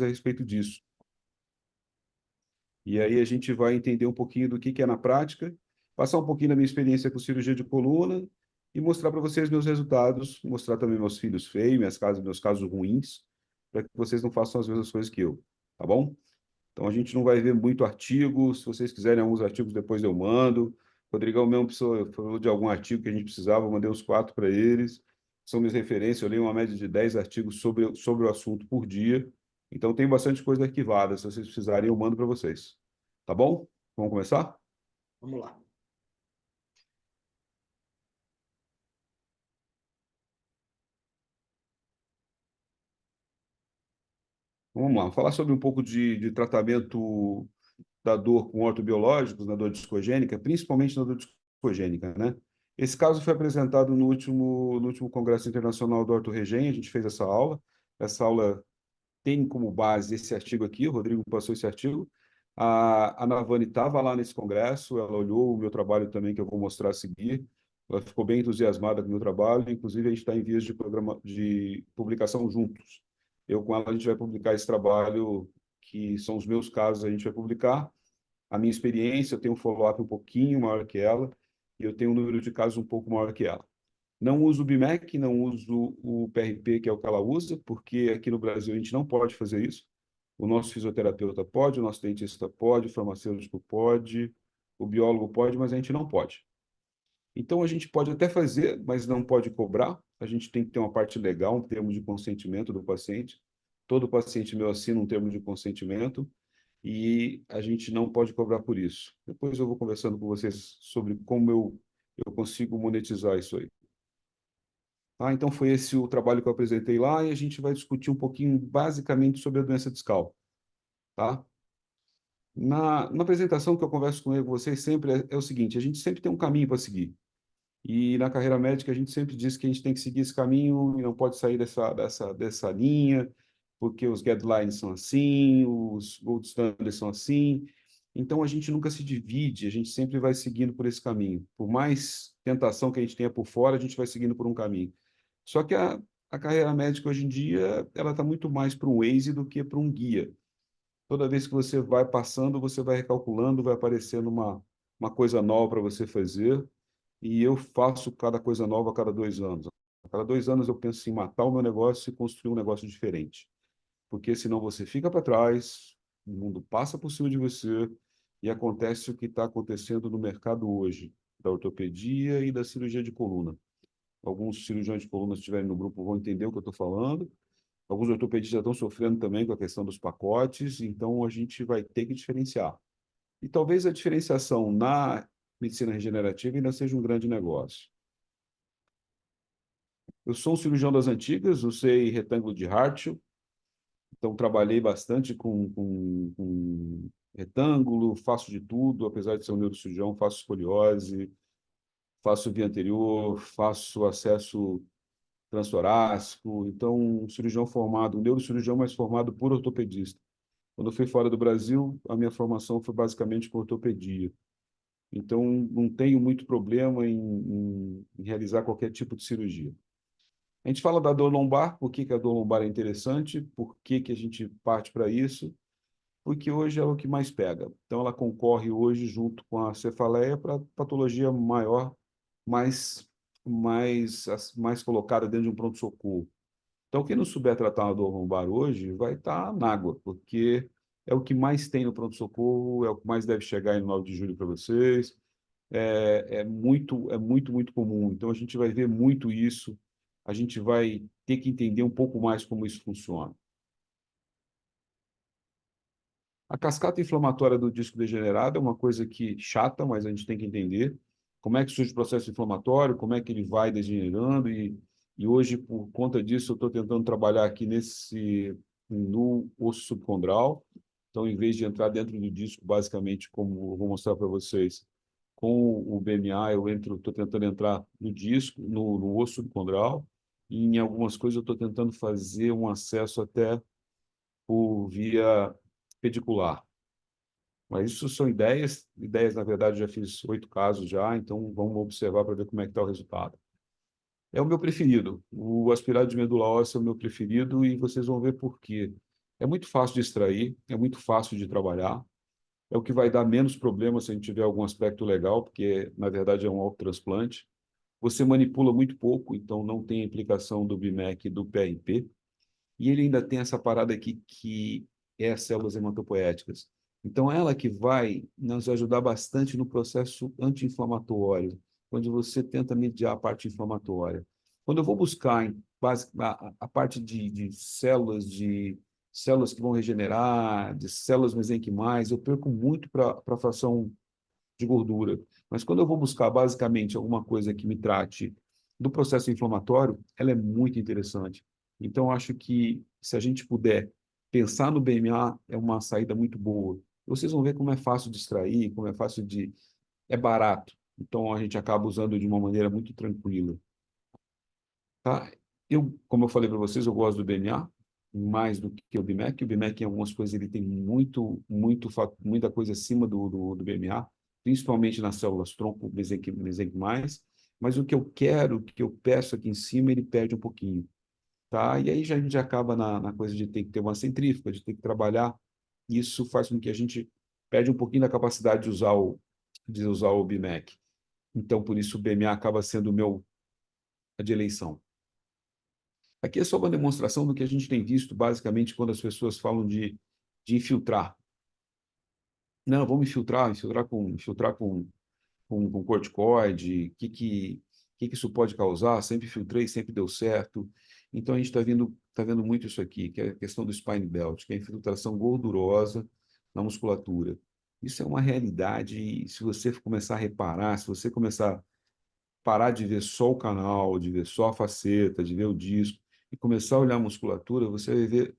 a respeito disso. E aí a gente vai entender um pouquinho do que é na prática, passar um pouquinho da minha experiência com cirurgia de coluna e mostrar para vocês meus resultados, mostrar também meus filhos feios, meus casos ruins, para que vocês não façam as mesmas coisas que eu, tá bom? Então a gente não vai ver muito artigo, se vocês quiserem alguns artigos depois eu mando. O Rodrigão mesmo falou de algum artigo que a gente precisava, eu mandei uns 4 para eles. São minhas referências, eu leio uma média de 10 artigos sobre o assunto por dia. Então tem bastante coisa arquivada, se vocês precisarem eu mando para vocês. Tá bom? Vamos começar? Vamos lá. Vamos lá, falar sobre um pouco de tratamento da dor com ortobiológicos, na dor discogênica, principalmente na dor discogênica, né? Esse caso foi apresentado no último Congresso Internacional do Orto-Regen, a gente fez essa aula. Essa aula tem como base esse artigo aqui, o Rodrigo passou esse artigo. A Navani estava lá nesse congresso, ela olhou o meu trabalho também, que eu vou mostrar a seguir. Ela ficou bem entusiasmada com o meu trabalho, inclusive a gente está em vias de publicação juntos. Eu com ela, a gente vai publicar esse trabalho, que são os meus casos, a gente vai publicar. A minha experiência, eu tenho um follow-up um pouquinho maior que ela, e eu tenho um número de casos um pouco maior que ela. Não uso o BIMEC, não uso o PRP, que é o que ela usa, porque aqui no Brasil a gente não pode fazer isso. O nosso fisioterapeuta pode, o nosso dentista pode, o farmacêutico pode, o biólogo pode, mas a gente não pode. Então a gente pode até fazer, mas não pode cobrar. A gente tem que ter uma parte legal, um termo de consentimento do paciente. Todo paciente meu assina um termo de consentimento e a gente não pode cobrar por isso. Depois eu vou conversando com vocês sobre como eu consigo monetizar isso aí. Então foi esse o trabalho que eu apresentei lá e a gente vai discutir um pouquinho basicamente sobre a doença discal, tá? Na apresentação que eu converso com vocês sempre é o seguinte, a gente sempre tem um caminho para seguir. E na carreira médica a gente sempre diz que a gente tem que seguir esse caminho e não pode sair dessa linha, porque os guidelines são assim, os gold standards são assim. Então a gente nunca se divide, a gente sempre vai seguindo por esse caminho. Por mais tentação que a gente tenha por fora, a gente vai seguindo por um caminho. Só que a carreira médica hoje em dia, ela está muito mais para um Waze do que para um guia. Toda vez que você vai passando, você vai recalculando, vai aparecendo uma coisa nova para você fazer. E eu faço cada coisa nova a cada 2 anos. A cada 2 anos eu penso em matar o meu negócio e construir um negócio diferente. Porque senão você fica para trás, o mundo passa por cima de você e acontece o que está acontecendo no mercado hoje, da ortopedia e da cirurgia de coluna. Alguns cirurgiões de coluna, se estiverem no grupo, vão entender o que eu estou falando. Alguns ortopedistas já estão sofrendo também com a questão dos pacotes, então a gente vai ter que diferenciar. E talvez a diferenciação na medicina regenerativa ainda seja um grande negócio. Eu sou um cirurgião das antigas, usei retângulo de Hartl, então trabalhei bastante com retângulo, faço de tudo, apesar de ser um neurocirurgião, faço escoliose, faço via anterior, faço acesso transtorácico, então um cirurgião formado, um neurocirurgião, mas formado por ortopedista. Quando eu fui fora do Brasil, a minha formação foi basicamente com ortopedia. Então, não tenho muito problema em realizar qualquer tipo de cirurgia. A gente fala da dor lombar, por que que a dor lombar é interessante, por que que a gente parte para isso, porque hoje é o que mais pega. Então, ela concorre hoje junto com a cefaleia para patologia maior, mais colocada dentro de um pronto-socorro. Então, quem não souber tratar uma dor lombar hoje vai estar na água, porque é o que mais tem no pronto-socorro, é o que mais deve chegar em 9 de julho para vocês. Muito comum. Então, a gente vai ver muito isso. A gente vai ter que entender um pouco mais como isso funciona. A cascata inflamatória do disco degenerado é uma coisa que chata, mas a gente tem que entender como é que surge o processo inflamatório, como é que ele vai degenerando e hoje, por conta disso, eu estou tentando trabalhar aqui no osso subcondral. Então, em vez de entrar dentro do disco, basicamente, como eu vou mostrar para vocês, com o BMA, estou tentando entrar no disco, no osso subcondral, e em algumas coisas eu estou tentando fazer um acesso até por via pedicular. Mas isso são ideias. Ideias, na verdade, eu já fiz 8 casos já, então vamos observar para ver como é que está o resultado. É o meu preferido. O aspirado de medula óssea é o meu preferido e vocês vão ver por quê. É muito fácil de extrair, é muito fácil de trabalhar, é o que vai dar menos problema se a gente tiver algum aspecto legal, porque, na verdade, é um autotransplante. Você manipula muito pouco, então não tem implicação do BMEC e do PRP. E ele ainda tem essa parada aqui que é as células hematopoéticas. Então, ela que vai nos ajudar bastante no processo anti-inflamatório, quando você tenta mediar a parte inflamatória. Quando eu vou buscar a parte de células que vão regenerar, de células mesenquimais, eu perco muito para a fração de gordura. Mas quando eu vou buscar basicamente alguma coisa que me trate do processo inflamatório, ela é muito interessante. Então, acho que se a gente puder pensar no BMA, é uma saída muito boa. Vocês vão ver como é fácil de extrair, como é fácil de. É barato. Então, a gente acaba usando de uma maneira muito tranquila. Tá? Como eu falei para vocês, eu gosto do BMA mais do que o BMEC. O BMEC, em algumas coisas, ele tem muita coisa acima do BMA, principalmente nas células tronco mesenquimais, mas o que eu quero, o que eu peço aqui em cima, ele perde um pouquinho. Tá? E aí a gente acaba na coisa de ter que ter uma centrífuga, de ter que trabalhar. Isso faz com que a gente perde um pouquinho da capacidade de usar o BMEC. Então, por isso, o BMA acaba sendo o meu de eleição. Aqui é só uma demonstração do que a gente tem visto, basicamente, quando as pessoas falam de infiltrar. Não, vamos infiltrar com corticoide, o que isso pode causar? Sempre filtrei, sempre deu certo. Então, a gente tá vendo muito isso aqui, que é a questão do spine belt, que é a infiltração gordurosa na musculatura. Isso é uma realidade, e se você começar a reparar, se você começar a parar de ver só o canal, de ver só a faceta, de ver o disco, e começar a olhar a musculatura, você vai ver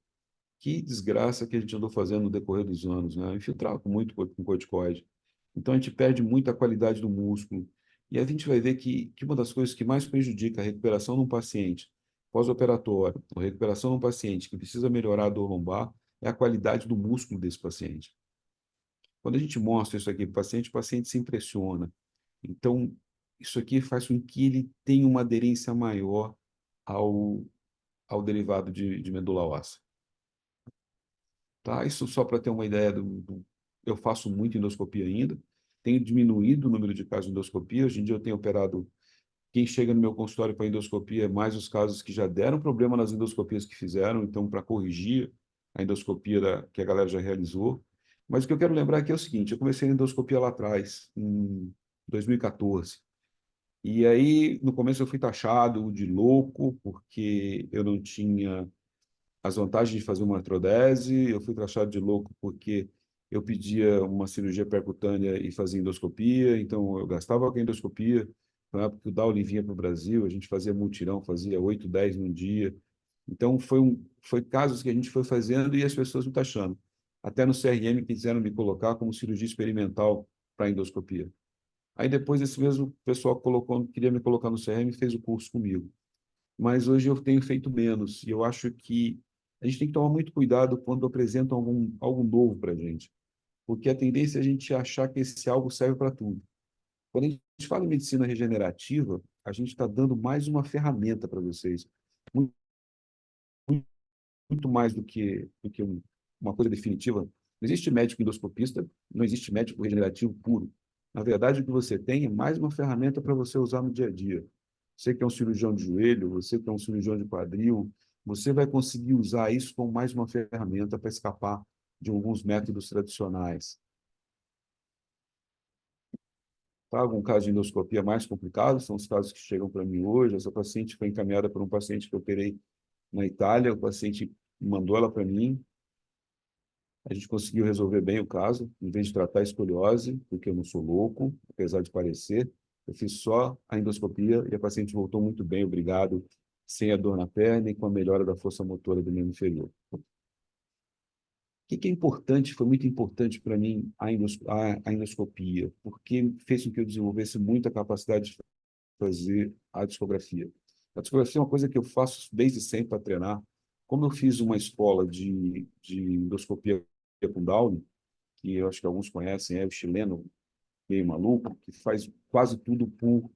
que desgraça que a gente andou fazendo no decorrer dos anos, né? Infiltrava muito com corticoide. Então a gente perde muito a qualidade do músculo. E a gente vai ver que uma das coisas que mais prejudica a recuperação num paciente pós-operatório, ou recuperação num paciente que precisa melhorar a dor lombar, é a qualidade do músculo desse paciente. Quando a gente mostra isso aqui para o paciente se impressiona. Então, isso aqui faz com que ele tenha uma aderência maior ao, ao derivado de medula óssea. Tá? Isso só para ter uma ideia eu faço muito endoscopia ainda, tenho diminuído o número de casos de endoscopia, hoje em dia eu tenho operado, quem chega no meu consultório para endoscopia é mais os casos que já deram problema nas endoscopias que fizeram, então para corrigir a endoscopia que a galera já realizou. Mas o que eu quero lembrar aqui é o seguinte, eu comecei a endoscopia lá atrás, em 2014, e aí no começo eu fui taxado de louco, porque eu não tinha as vantagens de fazer uma artrodese, eu fui taxado de louco porque eu pedia uma cirurgia percutânea e fazia endoscopia, então eu gastava com a endoscopia. Na época que o Dowling vinha para o Brasil, a gente fazia mutirão, fazia 8, 10 num dia. Então foi casos que a gente foi fazendo e as pessoas me taxando. Até no CRM quiseram me colocar como cirurgia experimental para endoscopia. Aí depois esse mesmo pessoal queria me colocar no CRM e fez o curso comigo, mas hoje eu tenho feito menos. E eu acho que a gente tem que tomar muito cuidado quando apresentam algo novo para a gente, porque a tendência é a gente achar que esse algo serve para tudo. Quando a gente fala em medicina regenerativa, a gente está dando mais uma ferramenta para vocês, muito, muito mais do que uma coisa definitiva. Não existe médico endoscopista, não existe médico regenerativo puro. Na verdade, o que você tem é mais uma ferramenta para você usar no dia a dia. Você que é um cirurgião de joelho, você que é um cirurgião de quadril, você vai conseguir usar isso como mais uma ferramenta para escapar de alguns métodos tradicionais. Tá? Algum caso de endoscopia mais complicado são os casos que chegam para mim hoje. Essa paciente foi encaminhada por um paciente que eu operei na Itália, o paciente mandou ela para mim, a gente conseguiu resolver bem o caso, em vez de tratar a escoliose, porque eu não sou louco, apesar de parecer, eu fiz só a endoscopia e a paciente voltou muito bem, obrigado, sem a dor na perna e com a melhora da força motora do membro inferior. O que é importante, foi muito importante para mim a endoscopia, porque fez com que eu desenvolvesse muita capacidade de fazer a discografia. A discografia é uma coisa que eu faço desde sempre para treinar. Como eu fiz uma escola de endoscopia com Down, que eu acho que alguns conhecem, é o chileno meio maluco, que faz quase tudo por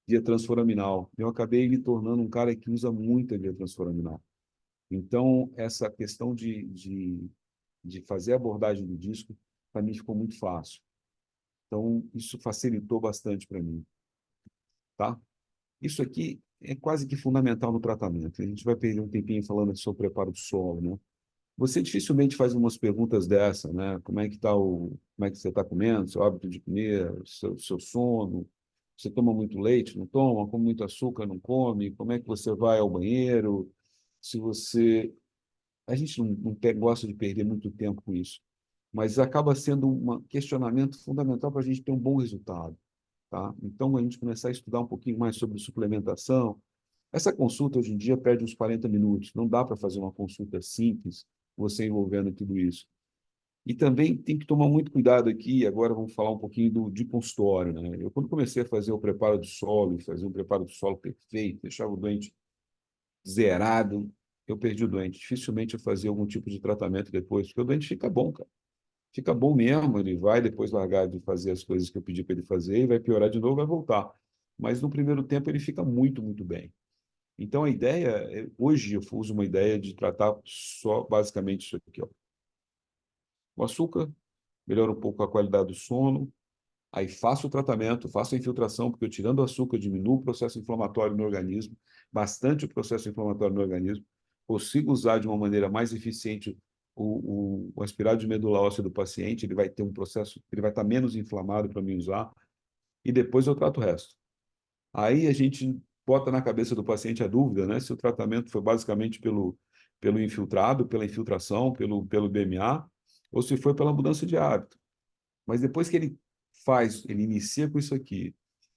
via transforaminal. Eu acabei me tornando um cara que usa muito a via transforaminal. Então, essa questão de fazer a abordagem do disco, para mim, ficou muito fácil. Então, isso facilitou bastante para mim, tá? Isso aqui é quase que fundamental no tratamento. A gente vai perder um tempinho falando sobre o preparo do solo, né? Você dificilmente faz umas perguntas dessa, né? Como é que você está comendo, seu hábito de comer, seu sono, você toma muito leite, não toma, come muito açúcar, não come, como é que você vai ao banheiro, se você... A gente gosta de perder muito tempo com isso, mas acaba sendo um questionamento fundamental para a gente ter um bom resultado, tá? Então, a gente começar a estudar um pouquinho mais sobre suplementação. Essa consulta, hoje em dia, perde uns 40 minutos. Não dá para fazer uma consulta simples, você envolvendo tudo isso. E também tem que tomar muito cuidado aqui, agora vamos falar um pouquinho de consultório, né? Eu, quando comecei a fazer o preparo do solo, e fazer um preparo do solo perfeito, deixava o doente zerado, eu perdi o doente. Dificilmente eu fazia algum tipo de tratamento depois, porque o doente fica bom, cara. Fica bom mesmo, ele vai depois largar de fazer as coisas que eu pedi para ele fazer, e vai piorar de novo, vai voltar. Mas no primeiro tempo ele fica muito, muito bem. Então, a ideia, hoje eu uso uma ideia de tratar só basicamente isso aqui, ó. O açúcar melhora um pouco a qualidade do sono, aí faço o tratamento, faço a infiltração, porque eu tirando o açúcar, diminuo o processo inflamatório no organismo, bastante o processo inflamatório no organismo, consigo usar de uma maneira mais eficiente o aspirado de medula óssea do paciente, ele vai ter um processo, ele vai estar menos inflamado para mim usar, e depois eu trato o resto. Aí a gente bota na cabeça do paciente a dúvida, né, se o tratamento foi basicamente pelo infiltrado, pela infiltração, pelo BMA, ou se foi pela mudança de hábito. Mas depois que ele inicia com isso aqui,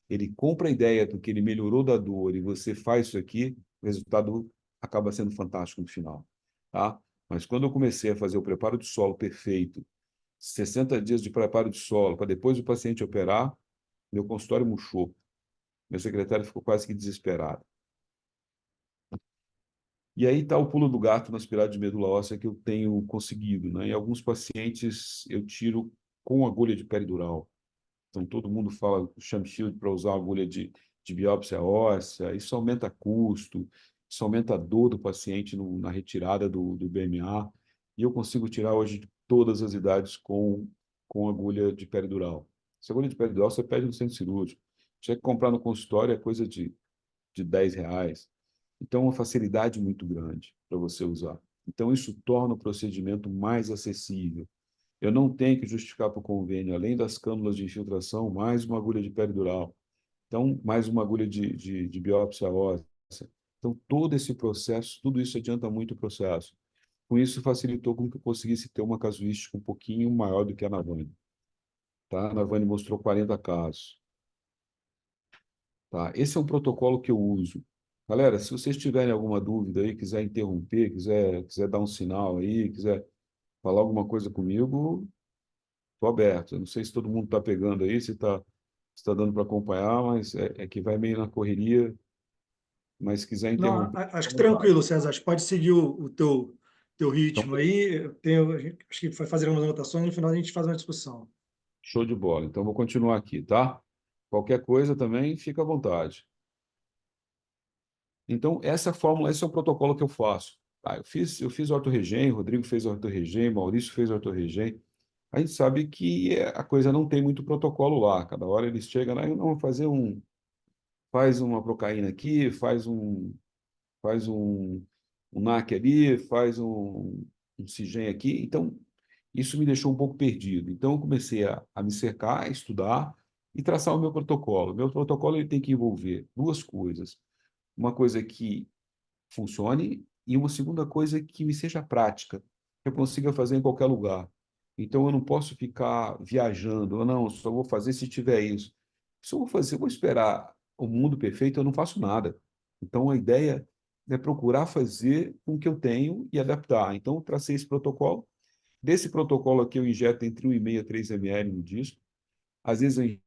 ele compra a ideia do que ele melhorou da dor e você faz isso aqui, o resultado acaba sendo fantástico no final, tá? Mas quando eu comecei a fazer o preparo de solo perfeito, 60 dias de preparo de solo, para depois o paciente operar, meu consultório murchou. Meu secretário ficou quase que desesperado. E aí está o pulo do gato na aspirado de medula óssea que eu tenho conseguido, né? Em alguns pacientes eu tiro com agulha de peridural. Então todo mundo fala sham shield para usar agulha de biópsia óssea. Isso aumenta custo, isso aumenta a dor do paciente na retirada do BMA. E eu consigo tirar hoje de todas as idades com agulha de peridural. Essa agulha de peridural você pede no centro cirúrgico. Tinha que comprar no consultório é coisa de R$ 10. Então, é uma facilidade muito grande para você usar. Então, isso torna o procedimento mais acessível. Eu não tenho que justificar para o convênio, além das cânulas de infiltração, mais uma agulha de peridural. Então, mais uma agulha de biópsia óssea. Então, todo esse processo, tudo isso adianta muito o processo. Com isso, facilitou com que eu conseguisse ter uma casuística um pouquinho maior do que a Navani. Tá? A Navani mostrou 40 casos. Tá? Esse é um protocolo que eu uso. Galera, se vocês tiverem alguma dúvida aí, quiser interromper, quiser dar um sinal aí, quiser falar alguma coisa comigo, estou aberto. Eu não sei se todo mundo está pegando aí, se tá dando para acompanhar, mas é que vai meio na correria, mas se quiser Não, interromper, acho à que vontade. tranquilo, César. Acho que pode seguir o teu Então, ritmo aí. Acho que vai fazer algumas anotações e no final a gente faz uma discussão. show de bola. Então, vou continuar aqui, tá? Qualquer coisa também, fica à vontade. Então, essa é a fórmula, esse é o protocolo que eu faço. Tá? Eu fiz ortorregem, Rodrigo fez ortorregem, Maurício fez ortorregem. A gente sabe que a coisa não tem muito protocolo lá. Cada hora eles chegam lá e não faz uma procaína aqui, faz um NAC ali, faz um CIGEM aqui. Então, isso me deixou um pouco perdido. Então, eu comecei a me cercar, a estudar e traçar o meu protocolo. O meu protocolo ele tem que envolver duas coisas. Uma coisa que funcione e uma segunda coisa que me seja prática, que eu consiga fazer em qualquer lugar. Então eu não posso ficar viajando, ou não, só vou fazer se tiver isso. Se eu vou fazer, se eu vou esperar o mundo perfeito, eu não faço nada. Então a ideia é procurar fazer com o que eu tenho e adaptar. Então eu tracei esse protocolo. Desse protocolo aqui eu injeto entre 1,5 a 3 ml no disco. Às vezes eu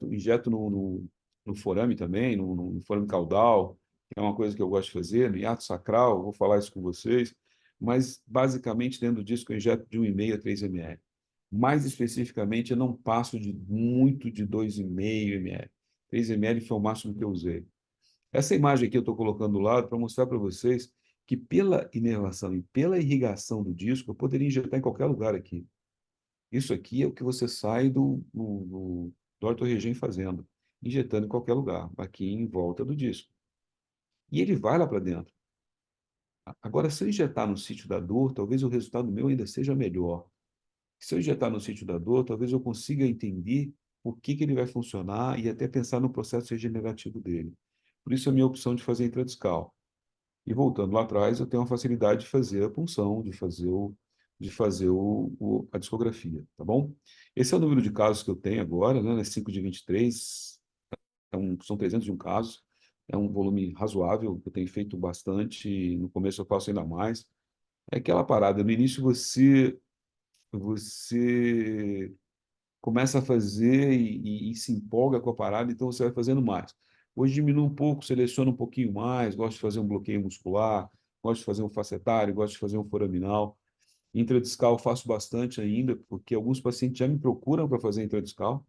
injeto no forame também, no forame caudal, que é uma coisa que eu gosto de fazer, no hiato sacral, vou falar isso com vocês, mas basicamente dentro disso eu injeto de 1,5 a 3 ml. Mais especificamente, eu não passo de 2,5 ml. 3 ml foi o máximo que eu usei. Essa imagem aqui eu estou colocando do lado para mostrar para vocês que pela inervação e pela irrigação do disco, eu poderia injetar em qualquer lugar aqui. Isso aqui é o que você sai do ortorregém fazendo, injetando em qualquer lugar, aqui em volta do disco. E ele vai lá para dentro. Agora, se eu injetar no sítio da dor, talvez o resultado meu ainda seja melhor. Se eu injetar no sítio da dor, talvez eu consiga entender por que ele vai funcionar e até pensar no processo regenerativo dele. Por isso, a minha opção de fazer intradiscal. E voltando lá atrás, eu tenho uma facilidade de fazer a punção, a discografia, tá bom? Esse é o número de casos que eu tenho agora, né? 5 de 23, são 301 casos, é um volume razoável, eu tenho feito bastante, no começo eu faço ainda mais. É aquela parada, no início você começa a fazer e se empolga com a parada, então você vai fazendo mais. Hoje diminui um pouco, seleciona um pouquinho mais, gosto de fazer um bloqueio muscular, gosto de fazer um facetário, gosto de fazer um foraminal. Intradiscal eu faço bastante ainda, porque alguns pacientes já me procuram para fazer intradiscal,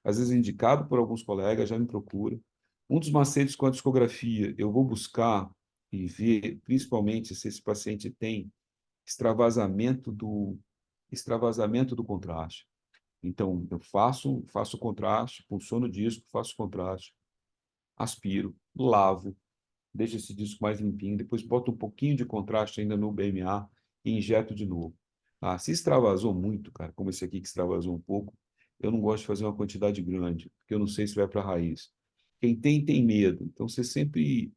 às vezes indicado por alguns colegas, já me procuram. Um dos macetes com a discografia, eu vou buscar e ver, principalmente se esse paciente tem extravasamento do contraste. Então, eu faço contraste, punciono o disco, faço contraste, aspiro, lavo, deixo esse disco mais limpinho, depois boto um pouquinho de contraste ainda no BMA e injeto de novo. Ah, se extravasou muito, cara, como esse aqui que extravasou um pouco, eu não gosto de fazer uma quantidade grande, porque eu não sei se vai para a raiz. Quem tem, tem medo. Então, você sempre,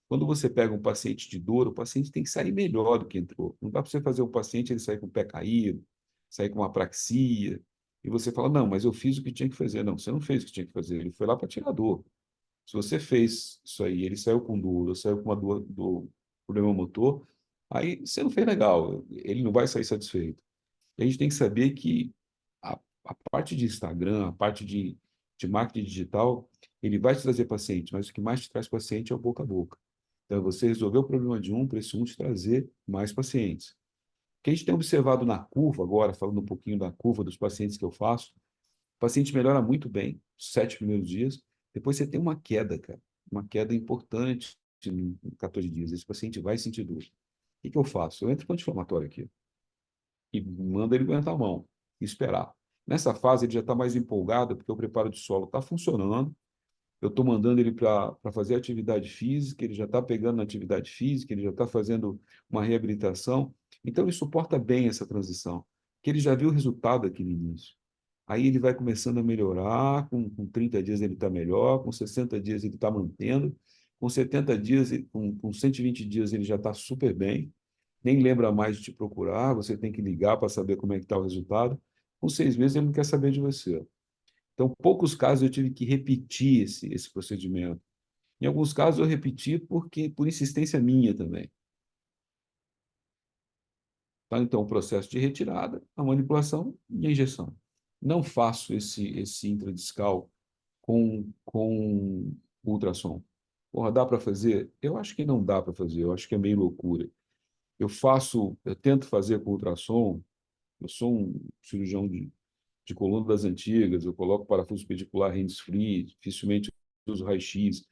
quando você pega um paciente de dor, o paciente tem que sair melhor do que entrou. Não dá para você fazer o paciente ele sair com o pé caído, sair com uma apraxia, e você fala, não, mas eu fiz o que tinha que fazer. Não, você não fez o que tinha que fazer, ele foi lá para tirar dor. Se você fez isso aí, ele saiu com dor, ou saiu com uma dor do problema motor, aí você não fez legal, ele não vai sair satisfeito. E a gente tem que saber que a parte de Instagram, a parte de marketing digital, ele vai te trazer paciente, mas o que mais te traz paciente é o boca a boca. Então, é você resolver o problema de um, para esse um te trazer mais pacientes. O que a gente tem observado na curva agora, falando um pouquinho da curva dos pacientes que eu faço, o paciente melhora muito bem, os 7 primeiros dias, depois você tem uma queda, cara, uma queda importante em 14 dias. Esse paciente vai sentir dor. O que eu faço? Eu entro com anti-inflamatório aqui e mando ele aguentar a mão e esperar. Nessa fase, ele já está mais empolgado, porque o preparo de solo está funcionando. Eu estou mandando ele para fazer atividade física, ele já está pegando na atividade física, ele já está fazendo uma reabilitação. Então, ele suporta bem essa transição, que ele já viu o resultado aqui no início. Aí ele vai começando a melhorar, com 30 dias ele está melhor, com 60 dias ele está mantendo, com 70 dias, com 120 dias ele já está super bem, nem lembra mais de te procurar, você tem que ligar para saber como é que está o resultado. Com 6 meses ele não quer saber de você. Então, poucos casos eu tive que repetir esse procedimento. Em alguns casos eu repeti por insistência minha também. Tá? Então, o processo de retirada, a manipulação e a injeção. Não faço esse intradiscal com ultrassom. Porra, dá para fazer? Eu acho que não dá para fazer, eu acho que é meio loucura. Eu tento fazer com ultrassom, eu sou um cirurgião de coluna das antigas, eu coloco parafuso pedicular hands-free, dificilmente uso raio-x.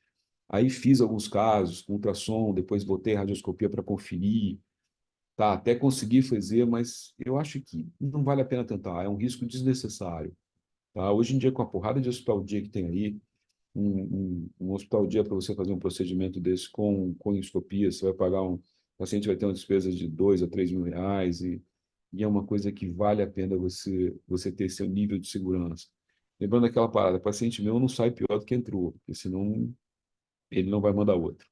Aí fiz alguns casos com ultrassom, depois botei radioscopia para conferir, tá, até conseguir fazer, mas eu acho que não vale a pena tentar, é um risco desnecessário. Tá? Hoje em dia, com a porrada de hospital dia que tem aí, um hospital dia para você fazer um procedimento desse com endoscopia, você vai pagar o paciente vai ter uma despesa de 2 a 3 mil reais e é uma coisa que vale a pena você ter seu nível de segurança. Lembrando aquela parada, paciente meu não sai pior do que entrou, porque senão ele não vai mandar outro.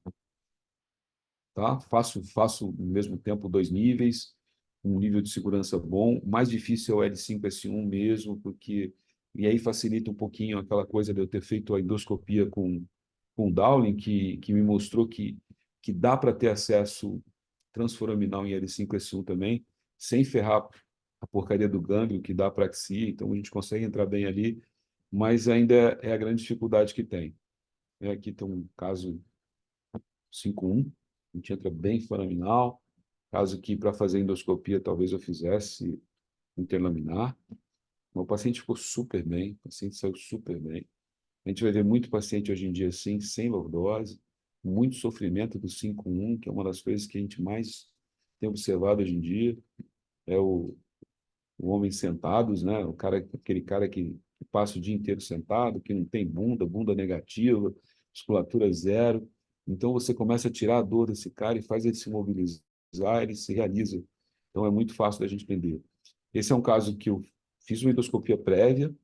Tá? Faço no mesmo tempo 2 níveis, um nível de segurança bom. O mais difícil é o L5S1 mesmo, porque e aí facilita um pouquinho aquela coisa de eu ter feito a endoscopia com o Dowling, que me mostrou que dá para ter acesso transforaminal em L5S1 também, sem ferrar a porcaria do gânglio, que dá praxia, então a gente consegue entrar bem ali, mas ainda é a grande dificuldade que tem. Aqui tem um caso 5.1, a gente entra bem foraminal, caso que para fazer endoscopia talvez eu fizesse interlaminar. O paciente ficou super bem, o paciente saiu super bem. A gente vai ver muito paciente hoje em dia assim, sem lordose. muito sofrimento do 5-1, que é uma das coisas que a gente mais tem observado hoje em dia, é o homem sentados, né? Aquele cara que passa o dia inteiro sentado, que não tem bunda negativa, musculatura zero. Então você começa a tirar a dor desse cara e faz ele se mobilizar, ele se realiza. Então é muito fácil da gente entender. Esse é um caso que eu fiz uma endoscopia prévia,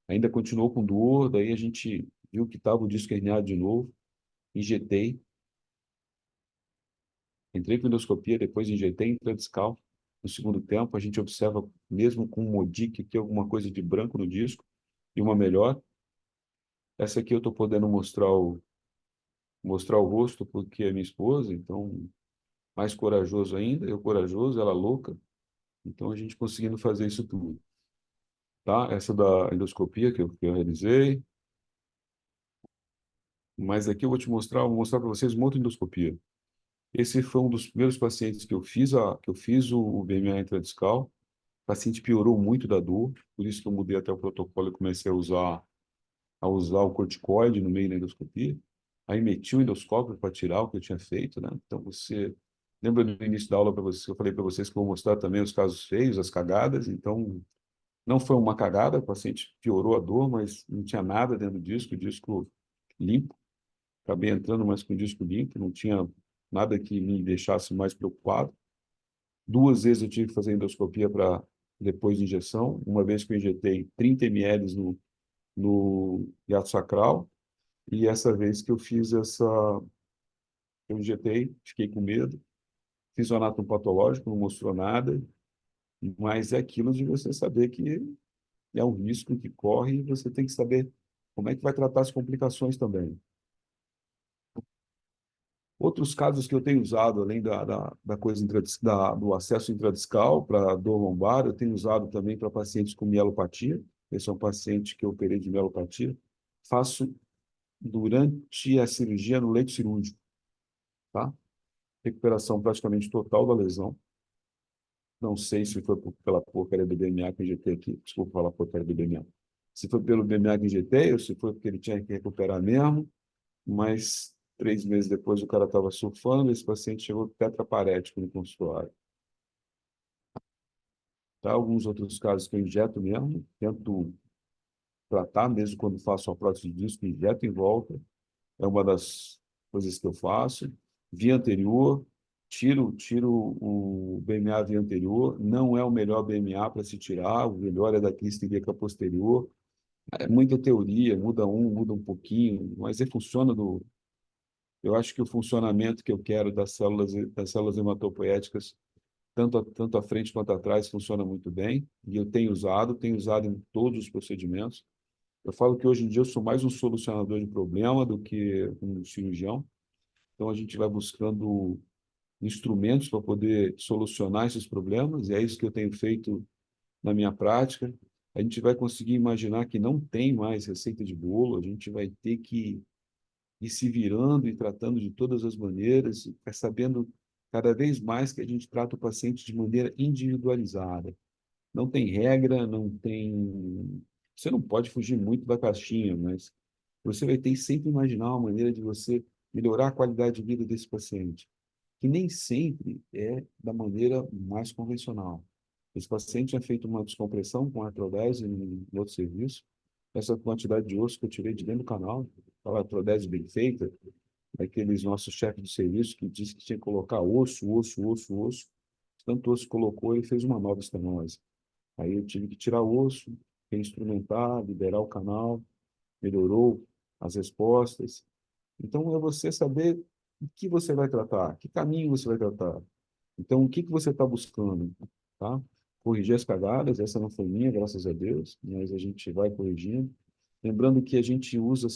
ainda continuou com dor, daí a gente viu que estava o disco herniado de novo, injetei, entrei com endoscopia, depois injetei intradiscal. No segundo tempo, a gente observa, mesmo com um modic, que alguma coisa de branco no disco e uma melhor. Essa aqui eu estou podendo mostrar o rosto porque é minha esposa, então mais corajoso ainda, eu corajoso, ela louca. Então a gente conseguindo fazer isso tudo. Tá? Essa da endoscopia que eu realizei. Mas aqui eu vou mostrar para vocês uma outra endoscopia. Esse foi um dos primeiros pacientes que eu fiz o BMA intradiscal. O paciente piorou muito da dor, por isso que eu mudei até o protocolo e comecei a usar o corticoide no meio da endoscopia. Aí meti o endoscópio para tirar o que eu tinha feito, né? Então você lembra no início da aula para vocês, eu falei para vocês que eu vou mostrar também os casos feios, as cagadas. Então não foi uma cagada, o paciente piorou a dor, mas não tinha nada dentro do disco, o disco limpo. Acabei entrando mais com o disco limpo, não tinha nada que me deixasse mais preocupado. 2 vezes eu tive que fazer endoscopia para depois de injeção, uma vez que eu injetei 30 ml no hiato sacral, e essa vez que eu injetei, fiquei com medo, fiz o anátomo patológico, não mostrou nada, mas é aquilo de você saber que é um risco que corre e você tem que saber como é que vai tratar as complicações também. Outros casos que eu tenho usado, além da coisa do acesso intradiscal para dor lombar, eu tenho usado também para pacientes com mielopatia. Esse é um paciente que eu operei de mielopatia. Faço durante a cirurgia no leito cirúrgico, tá? Recuperação praticamente total da lesão. Não sei se foi pela porcaria do BMA que eu injetei aqui. Desculpa falar porcaria do BMA. Se foi pelo BMA que injetei ou se foi porque ele tinha que recuperar mesmo, mas 3 meses depois o cara estava surfando, esse paciente chegou tetraparético no consultório. Tá? Alguns outros casos que eu injeto mesmo, tento tratar mesmo quando faço a prótese de disco, injeto em volta, é uma das coisas que eu faço. Via anterior, tiro o BMA via anterior, não é o melhor BMA para se tirar, o melhor é da crista ilíaca posterior. É muita teoria, muda um pouquinho, mas funciona eu acho que o funcionamento que eu quero das células hematopoéticas, tanto à frente quanto atrás, funciona muito bem. E eu tenho usado em todos os procedimentos. Eu falo que hoje em dia eu sou mais um solucionador de problema do que um cirurgião. Então a gente vai buscando instrumentos para poder solucionar esses problemas, e é isso que eu tenho feito na minha prática. A gente vai conseguir imaginar que não tem mais receita de bolo, a gente vai ter que e se virando e tratando de todas as maneiras, sabendo cada vez mais que a gente trata o paciente de maneira individualizada. Não tem regra, não tem. Você não pode fugir muito da caixinha, mas você vai ter que sempre imaginar uma maneira de você melhorar a qualidade de vida desse paciente, que nem sempre é da maneira mais convencional. Esse paciente tinha feito uma descompressão com artrodese em outro serviço. Essa quantidade de osso que eu tirei de dentro do canal, aquela artrodese bem feita, aqueles nossos chefes de serviço que disse que tinha que colocar osso, osso, osso, osso. Tanto osso colocou, ele fez uma nova estenose. Aí eu tive que tirar o osso, reinstrumentar, liberar o canal, melhorou as respostas. Então, é você saber o que você vai tratar, que caminho você vai tratar. Então, o que você está buscando? Tá? Corrigir as cagadas, essa não foi minha, graças a Deus, mas a gente vai corrigindo. Lembrando que a gente usa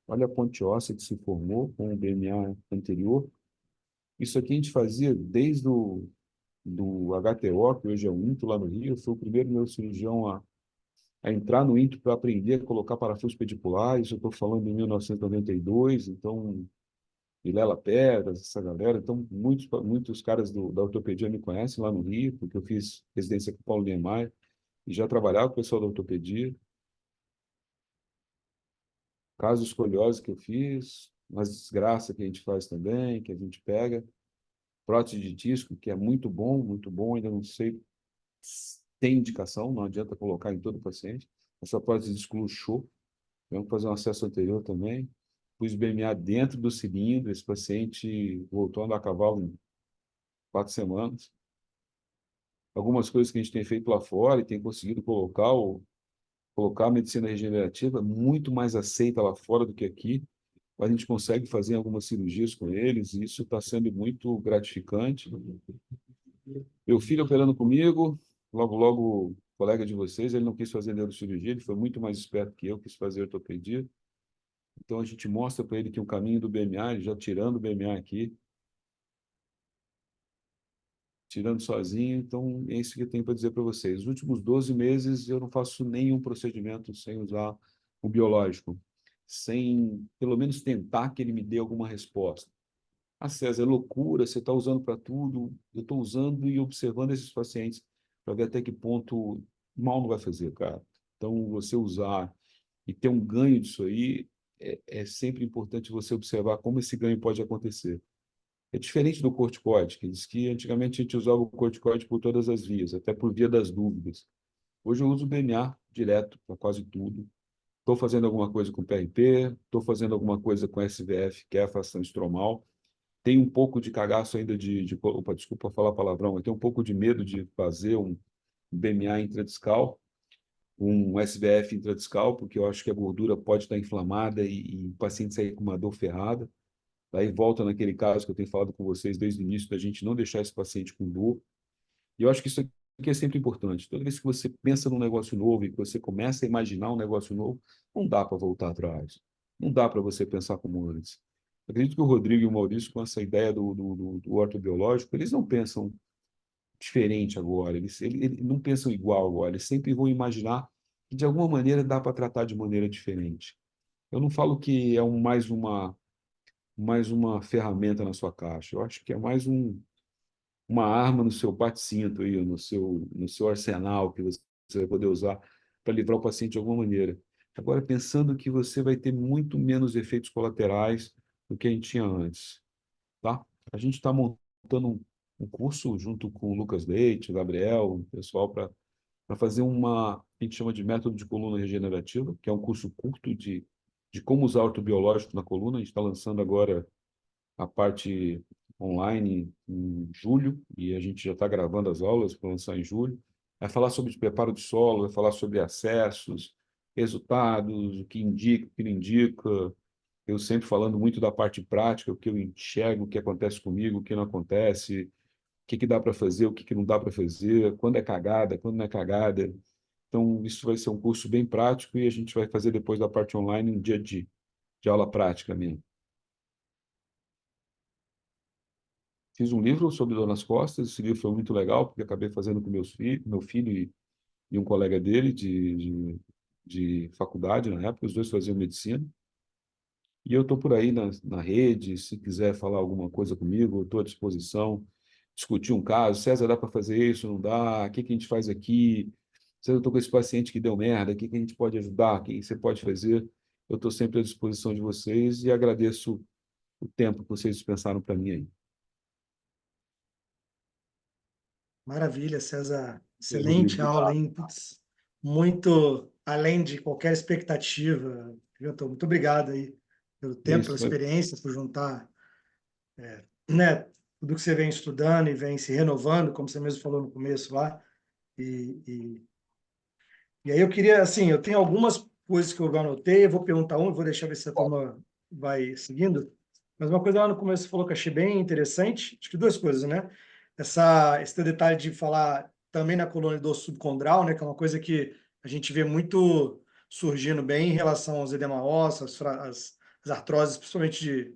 olha a ponte óssea que se formou com o BMA anterior. Isso aqui a gente fazia desde do HTO, que hoje é o INTO lá no Rio. Eu fui o primeiro neurocirurgião a entrar no INTO para aprender a colocar parafuso pedicular. Isso eu estou falando em 1992, então Vilela Pedras, essa galera. Então, muitos caras da ortopedia me conhecem lá no Rio, porque eu fiz residência com o Paulo Niemeyer e já trabalhava com o pessoal da ortopedia. Caso escoliose que eu fiz, umas desgraças que a gente faz também, que a gente pega. Prótese de disco, que é muito bom, ainda não sei se tem indicação, não adianta colocar em todo paciente. Essa prótese de disco luxou, vamos fazer um acesso anterior também. Pus BMA dentro do cilindro, esse paciente voltou a andar a cavalo em 4 semanas. Algumas coisas que a gente tem feito lá fora e tem conseguido colocar a medicina regenerativa muito mais aceita lá fora do que aqui. A gente consegue fazer algumas cirurgias com eles e isso está sendo muito gratificante. Meu filho operando comigo, logo, logo, colega de vocês, ele não quis fazer neurocirurgia, ele foi muito mais esperto que eu, quis fazer ortopedia. Então, a gente mostra para ele que o caminho do BMA, ele já tirando o BMA aqui, tirando sozinho. Então, é isso que eu tenho para dizer para vocês. Os últimos 12 meses, eu não faço nenhum procedimento sem usar o biológico, sem, pelo menos, tentar que ele me dê alguma resposta. Ah, César, é loucura, você está usando para tudo. Eu estou usando e observando esses pacientes para ver até que ponto mal não vai fazer, cara. Então, você usar e ter um ganho disso aí, é sempre importante você observar como esse ganho pode acontecer. É diferente do corticoide, que diz que antigamente a gente usava o corticoide por todas as vias, até por via das dúvidas. Hoje eu uso o DNA direto para quase tudo. Estou fazendo alguma coisa com PRP, estou fazendo alguma coisa com SVF, que é a fração estromal. Tem um pouco de cagaço ainda opa, desculpa falar palavrão, mas tem um pouco de medo de fazer um BMA intradiscal, um SBF intradiscal, porque eu acho que a gordura pode estar inflamada e o paciente sair com uma dor ferrada. Daí volta naquele caso que eu tenho falado com vocês desde o início, da gente não deixar esse paciente com dor. E eu acho que isso aqui é sempre importante. Toda vez que você pensa num negócio novo e que você começa a imaginar um negócio novo, não dá para voltar atrás. Não dá para você pensar como antes. Acredito que o Rodrigo e o Maurício, com essa ideia do ortobiológico, eles não pensam diferente agora, eles não pensam igual agora, eles sempre vão imaginar que, de alguma maneira, dá para tratar de maneira diferente. Eu não falo que é mais uma ferramenta na sua caixa, eu acho que é mais uma arma no seu bate-cinto, aí, no seu arsenal, que você vai poder usar para livrar o paciente de alguma maneira. Agora, pensando que você vai ter muito menos efeitos colaterais do que a gente tinha antes. Tá? A gente está montando um curso junto com o Lucas Leite, o Gabriel, o pessoal, para fazer que a gente chama de método de coluna regenerativa, que é um curso curto de como usar ortobiológico na coluna. A gente está lançando agora a parte online em julho, e a gente já está gravando as aulas para lançar em julho. Vai falar sobre preparo de solo, vai falar sobre acessos, resultados, o que indica, o que não indica. Eu sempre falando muito da parte prática, o que eu enxergo, o que acontece comigo, o que não acontece, o que dá para fazer, o que não dá para fazer, quando é cagada, quando não é cagada. Então, isso vai ser um curso bem prático e a gente vai fazer depois da parte online um dia de aula prática mesmo. Fiz um livro sobre dor nas costas, esse livro foi muito legal, porque acabei fazendo com meu filho e um colega dele de faculdade na época, os dois faziam medicina. E eu estou por aí na rede, se quiser falar alguma coisa comigo, eu estou à disposição. Discutir um caso, César, dá para fazer isso, não dá? O que que a gente faz aqui? César, eu estou com esse paciente que deu merda, o que que a gente pode ajudar? O que você pode fazer? Eu estou sempre à disposição de vocês e agradeço o tempo que vocês dispensaram para mim aí. Maravilha, César. E Rodrigo, Excelente aula, obrigado. hein? Putz, muito além de qualquer expectativa. Viu? Muito obrigado aí pelo É tempo, pela isso, experiência, por juntar, né, tudo que você vem estudando e vem se renovando, como você mesmo falou no começo lá. E, e, e aí eu queria, assim, eu tenho algumas coisas que eu anotei, eu vou perguntar uma, vou deixar ver se a turma vai seguindo. Mas uma coisa lá no começo você falou que eu achei bem interessante, acho que duas coisas, né? Esse teu detalhe de falar também na coluna do subcondral, né? Que é uma coisa que a gente vê muito surgindo bem em relação aos edema ósseo, as artroses, principalmente de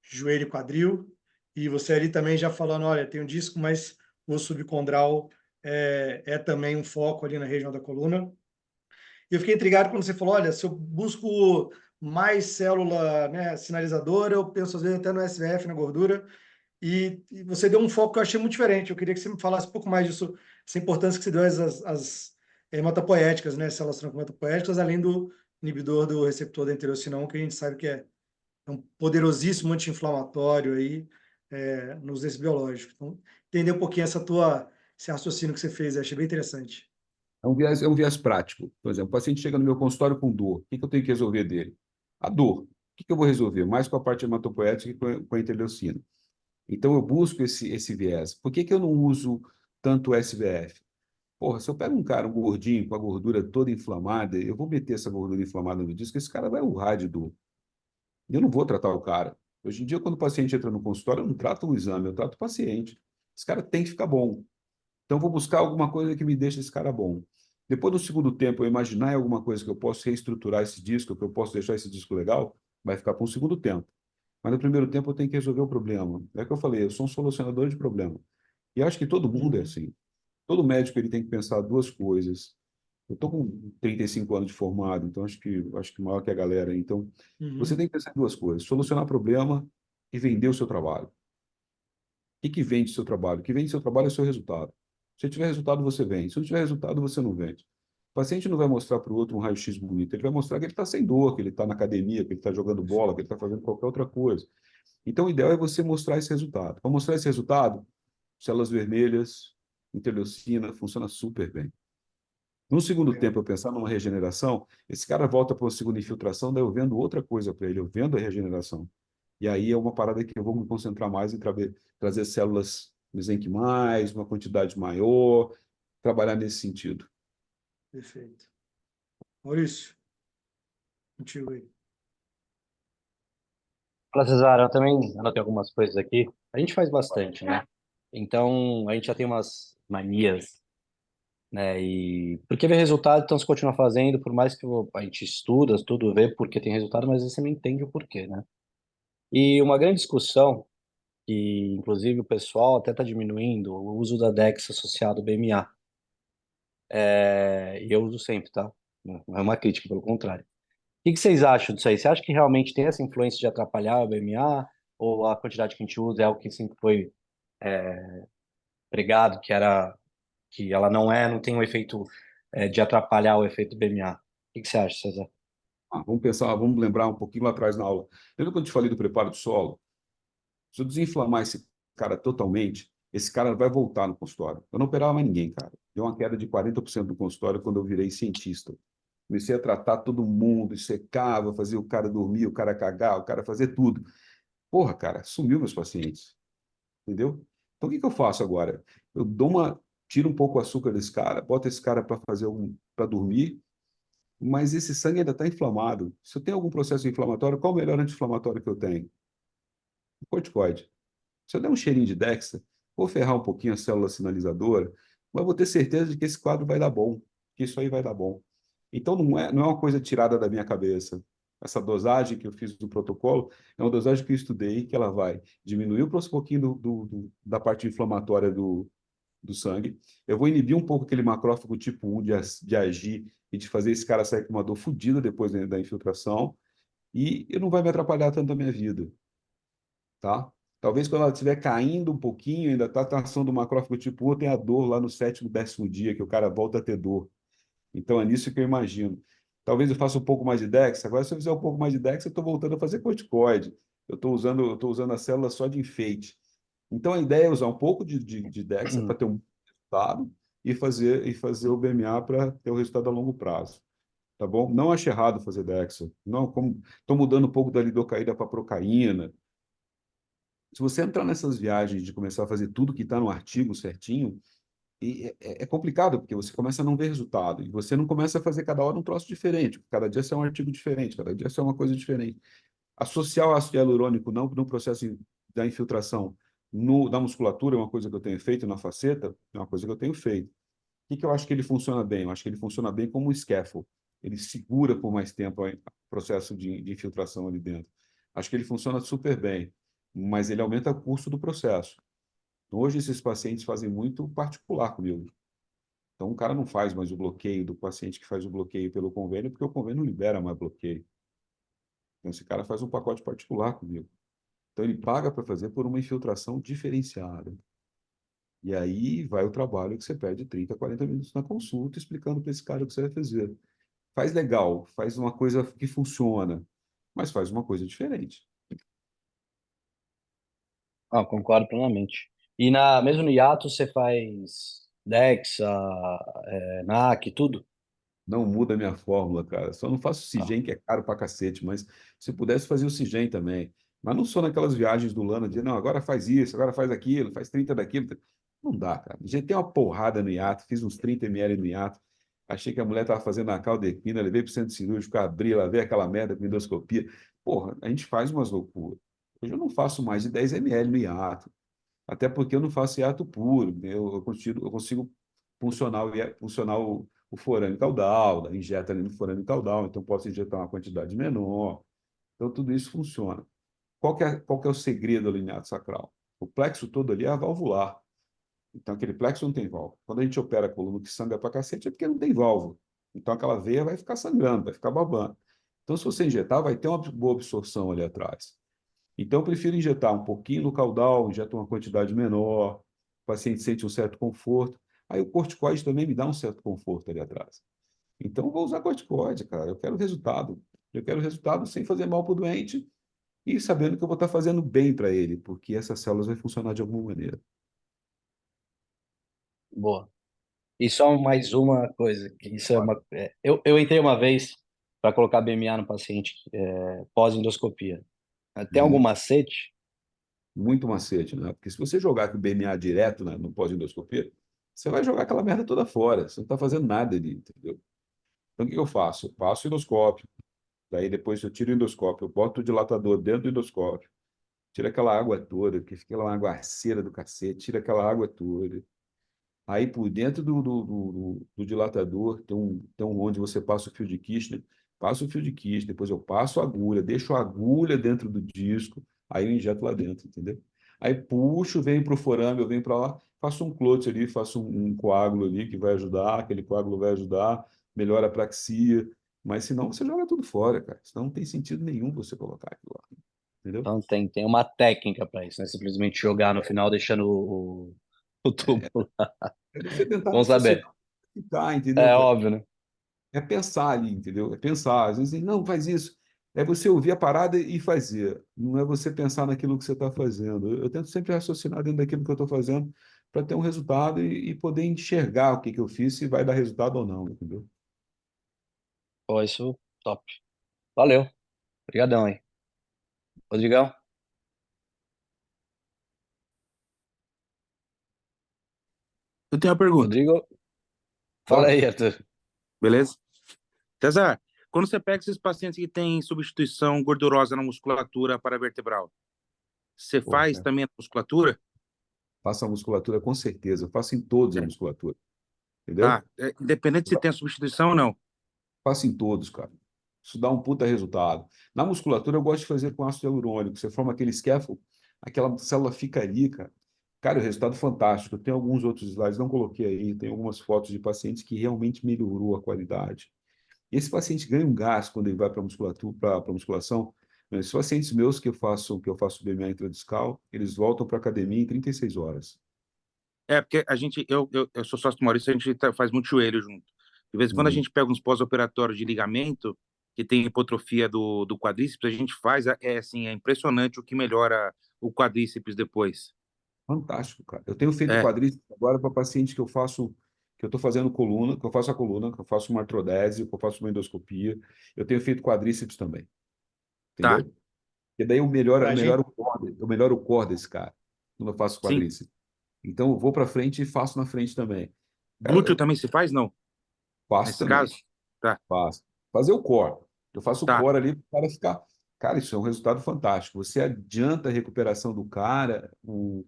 joelho e quadril. E você ali também já falando, olha, tem um disco, mas o subcondral é também um foco ali na região da coluna. E eu fiquei intrigado quando você falou, olha, se eu busco mais célula, né, sinalizadora, eu penso às vezes até no SVF, na gordura, e você deu um foco que eu achei muito diferente. Eu queria que você me falasse um pouco mais disso, essa importância que você deu às hematopoéticas, né, células tranco-hematopoéticas, além do inibidor do receptor da enterocinão, que a gente sabe que é é um poderosíssimo anti-inflamatório aí, nos desses biológicos. Então, entender um pouquinho esse raciocínio que você fez, eu achei bem interessante. É um viés prático. Por exemplo, o paciente chega no meu consultório com dor. O que eu tenho que resolver dele? A dor. O que eu vou resolver? Mais com a parte hematopoética que com a interleucina. Então, eu busco esse viés. Por que eu não uso tanto o SBF? Porra, se eu pego um cara, um gordinho, com a gordura toda inflamada, eu vou meter essa gordura inflamada no disco, esse cara vai urrar de dor. E eu não vou tratar o cara. Hoje em dia, quando o paciente entra no consultório, eu não trato o exame, eu trato o paciente. Esse cara tem que ficar bom. Então, eu vou buscar alguma coisa que me deixe esse cara bom. Depois do segundo tempo, eu imaginar alguma coisa que eu posso reestruturar esse disco, que eu posso deixar esse disco legal, vai ficar para um segundo tempo. Mas no primeiro tempo, eu tenho que resolver o problema. É o que eu falei, eu sou um solucionador de problema. E acho que todo mundo é Uhum, assim. Todo médico ele tem que pensar duas coisas. Eu estou com 35 anos de formado, então acho que maior que a galera. Então, você uhum, tem que pensar em duas coisas: solucionar problema e vender o seu trabalho. O que vende o seu trabalho? O que vende o seu trabalho é o seu resultado. Se tiver resultado, você vende. Se não tiver resultado, você não vende. O paciente não vai mostrar para o outro um raio-x bonito, ele vai mostrar que ele está sem dor, que ele está na academia, que ele está jogando bola, que ele está fazendo qualquer outra coisa. Então, o ideal é você mostrar esse resultado. Para mostrar esse resultado, células vermelhas, interleucina, funciona super bem. No segundo legal. tempo, eu pensar numa regeneração, esse cara volta para uma segunda infiltração, daí eu vendo outra coisa para ele, eu vendo a regeneração. E aí é uma parada que eu vou me concentrar mais em trazer células mesenquimais, uma quantidade maior, trabalhar nesse sentido. Perfeito. Maurício, contigo aí. Fala, Cesar, eu também anotei algumas coisas aqui. A gente faz bastante, né? Então, a gente já tem umas manias, né? E porque vê resultado, então se continua fazendo, por mais que a gente estuda, tudo vê porque tem resultado, mas você não entende o porquê, né? E uma grande discussão, que inclusive o pessoal até está diminuindo, o uso da DEX associado ao BMA. E eu uso sempre, tá? Não é uma crítica, pelo contrário. Que vocês acham disso aí? Você acha que realmente tem essa influência de atrapalhar o BMA? Ou a quantidade que a gente usa é o que sempre foi pregado, que ela não tem um efeito de atrapalhar o efeito do BMA? O que você acha, César? Vamos pensar, vamos lembrar um pouquinho lá atrás na aula. Lembra quando eu te falei do preparo do solo? Se eu desinflamar esse cara totalmente, esse cara vai voltar no consultório. Eu não operava mais ninguém, cara. Deu uma queda de 40% no consultório quando eu virei cientista. Comecei a tratar todo mundo, secava, fazia o cara dormir, o cara cagar, o cara fazer tudo. Porra, cara, sumiu meus pacientes, entendeu? Então, o que eu faço agora? Eu tiro um pouco o açúcar desse cara, boto esse cara para dormir, mas esse sangue ainda está inflamado. Se eu tenho algum processo inflamatório, qual o melhor anti-inflamatório que eu tenho? O corticoide. Se eu der um cheirinho de Dexa, vou ferrar um pouquinho a célula sinalizadora, mas vou ter certeza de que esse quadro vai dar bom, que isso aí vai dar bom. Então, não é uma coisa tirada da minha cabeça. Essa dosagem que eu fiz do protocolo é uma dosagem que eu estudei, que ela vai diminuir um pouquinho da parte inflamatória do sangue. Eu vou inibir um pouco aquele macrófago tipo 1 de agir e de fazer esse cara sair com uma dor fodida depois da infiltração, e não vai me atrapalhar tanto a minha vida, tá? Talvez quando ela estiver caindo um pouquinho, ainda está a ação do macrófago tipo 1, tem a dor lá no sétimo, décimo dia, que o cara volta a ter dor. Então é nisso que eu imagino. Talvez eu faça um pouco mais de DEX. Agora, se eu fizer um pouco mais de DEX, eu estou voltando a fazer corticoide. Eu estou usando a célula só de enfeite. Então a ideia é usar um pouco de DEX para ter um resultado e fazer o BMA para ter o resultado a longo prazo. Tá bom? Não acho errado fazer DEXA. Não, como estou mudando um pouco da lidocaína para procaína. Se você entrar nessas viagens de começar a fazer tudo que está no artigo certinho, é complicado, porque você começa a não ver resultado, e você não começa a fazer cada hora um troço diferente, cada dia sai um artigo diferente, cada dia sai uma coisa diferente. Associar o ácido hialurônico não no processo da infiltração da musculatura é uma coisa que eu tenho feito, na faceta é uma coisa que eu tenho feito. O que eu acho que ele funciona bem? Eu acho que ele funciona bem como um scaffold. Ele segura por mais tempo o processo de infiltração ali dentro. Acho que ele funciona super bem, mas ele aumenta o custo do processo. Hoje, esses pacientes fazem muito particular comigo. Então, o cara não faz mais o bloqueio do paciente que faz o bloqueio pelo convênio, porque o convênio não libera mais bloqueio. Então, esse cara faz um pacote particular comigo. Então, ele paga para fazer por uma infiltração diferenciada. E aí vai o trabalho que você perde 30, 40 minutos na consulta, explicando para esse cara o que você vai fazer. Faz legal, faz uma coisa que funciona, mas faz uma coisa diferente. Ah, concordo plenamente. E mesmo no hiato você faz DEXA, NAC, tudo? Não muda a minha fórmula, cara. Só não faço Ah, Cigen, que é caro pra cacete, mas se pudesse fazer o Cigen também. Mas não sou naquelas viagens do Lana de, não, agora faz isso, agora faz aquilo, faz 30 daquilo. Não dá, cara. Já tem uma porrada no hiato, fiz uns 30 ml no hiato. Achei que a mulher estava fazendo a caldequina, levei para o centro cirúrgico, abri, ela veio aquela merda com endoscopia. Porra, a gente faz umas loucuras. Hoje eu não faço mais de 10 ml no hiato. Até porque eu não faço hiato puro, né? Eu consigo funcionar o forâneo caudal, injeta ali no forâneo caudal, então posso injetar uma quantidade menor. Então tudo isso funciona. Qual que é o segredo ali no hiato sacral? O plexo todo ali é valvular. Então aquele plexo não tem válvula. Quando a gente opera a coluna que sangra pra cacete é porque não tem válvula. Então aquela veia vai ficar sangrando, vai ficar babando. Então se você injetar, vai ter uma boa absorção ali atrás. Então, eu prefiro injetar um pouquinho no caudal, injeto uma quantidade menor, o paciente sente um certo conforto. Aí o corticoide também me dá um certo conforto ali atrás. Então, eu vou usar corticoide, cara. Eu quero resultado. Eu quero resultado sem fazer mal para o doente e sabendo que eu vou estar fazendo bem para ele, porque essas células vão funcionar de alguma maneira. boa. E só mais uma coisa, que isso é Claro. uma, eu entrei uma vez para colocar BMA no paciente pós-endoscopia. Tem algum Uhum. macete? Muito macete, né? Porque se você jogar com o BMA direto, né, no pós-endoscopia, você vai jogar aquela merda toda fora. Você não está fazendo nada ali, entendeu? Então, o que eu faço? Eu passo o endoscópio. Daí depois eu tiro o endoscópio, eu boto o dilatador dentro do endoscópio, tira aquela água toda, que fica uma aguaceira do cacete, tira aquela água toda. Aí por dentro do dilatador tem um onde você passa o fio de Kirchner, passa o fio de Kirchner, depois eu passo a agulha, deixo a agulha dentro do disco, aí eu injeto lá dentro, entendeu? Aí puxo, venho para o forame, eu venho para lá, faço um clote ali, faço um coágulo ali que vai ajudar, aquele coágulo vai ajudar, melhora a praxia, mas senão você joga tudo fora, cara. Senão não tem sentido nenhum você colocar aquilo lá, entendeu? Então tem uma técnica para isso, não é simplesmente jogar no final deixando o tubo lá. É você tentar Bom saber. ficar, entendeu, É cara? óbvio, né? É pensar ali, entendeu? É pensar. Às vezes, não, faz isso. É você ouvir a parada e fazer. Não é você pensar naquilo que você está fazendo. Eu tento sempre raciocinar dentro daquilo que eu estou fazendo para ter um resultado e poder enxergar o que que eu fiz, se vai dar resultado ou não, entendeu? Pô, isso top. Valeu. Obrigadão aí. Rodrigão? Eu tenho uma pergunta, Rodrigo? Fala Pode? aí, Arthur. beleza? César, quando você pega esses pacientes que têm substituição gordurosa na musculatura paravertebral, você Porra, faz cara. também a musculatura? Faço a musculatura com certeza. Eu faço em todos a É. musculatura, Tá, entendeu? independente se tem a substituição ou não. Faço em todos, cara. Isso dá um puta resultado. Na musculatura, eu gosto de fazer com ácido hialurônico. Você forma aquele scaffold, aquela célula fica ali, cara. Cara, o resultado fantástico. Eu tenho alguns outros slides, não coloquei aí. Tem algumas fotos de pacientes que realmente melhorou a qualidade. E esse paciente ganha um gás quando ele vai para musculatura, para musculação. Esses pacientes meus que eu faço BMA intradiscal, eles voltam para a academia em 36 horas. É, porque eu sou sócio do Maurício, a gente faz muito joelho junto. De vez em quando a Uhum. gente pega uns pós-operatórios de ligamento, que tem hipotrofia do quadríceps, a gente faz, assim, é impressionante o que melhora o quadríceps depois. Fantástico, cara. Eu tenho feito É, quadríceps agora para pacientes que eu estou fazendo coluna, que eu faço a coluna, que eu faço uma artrodese, que eu faço uma endoscopia. Eu tenho feito quadríceps também, tá, entendeu? E daí eu Pra gente, melhoro o core desse cara quando eu faço sim. quadríceps. Então eu vou para frente e faço na frente também. Cara, Glúteo também se faz, não? faço Nesse também. caso? Tá, Faço. Fazer o core. Eu faço o tá, core ali para o cara ficar. Cara, isso é um resultado fantástico. Você adianta a recuperação do cara, o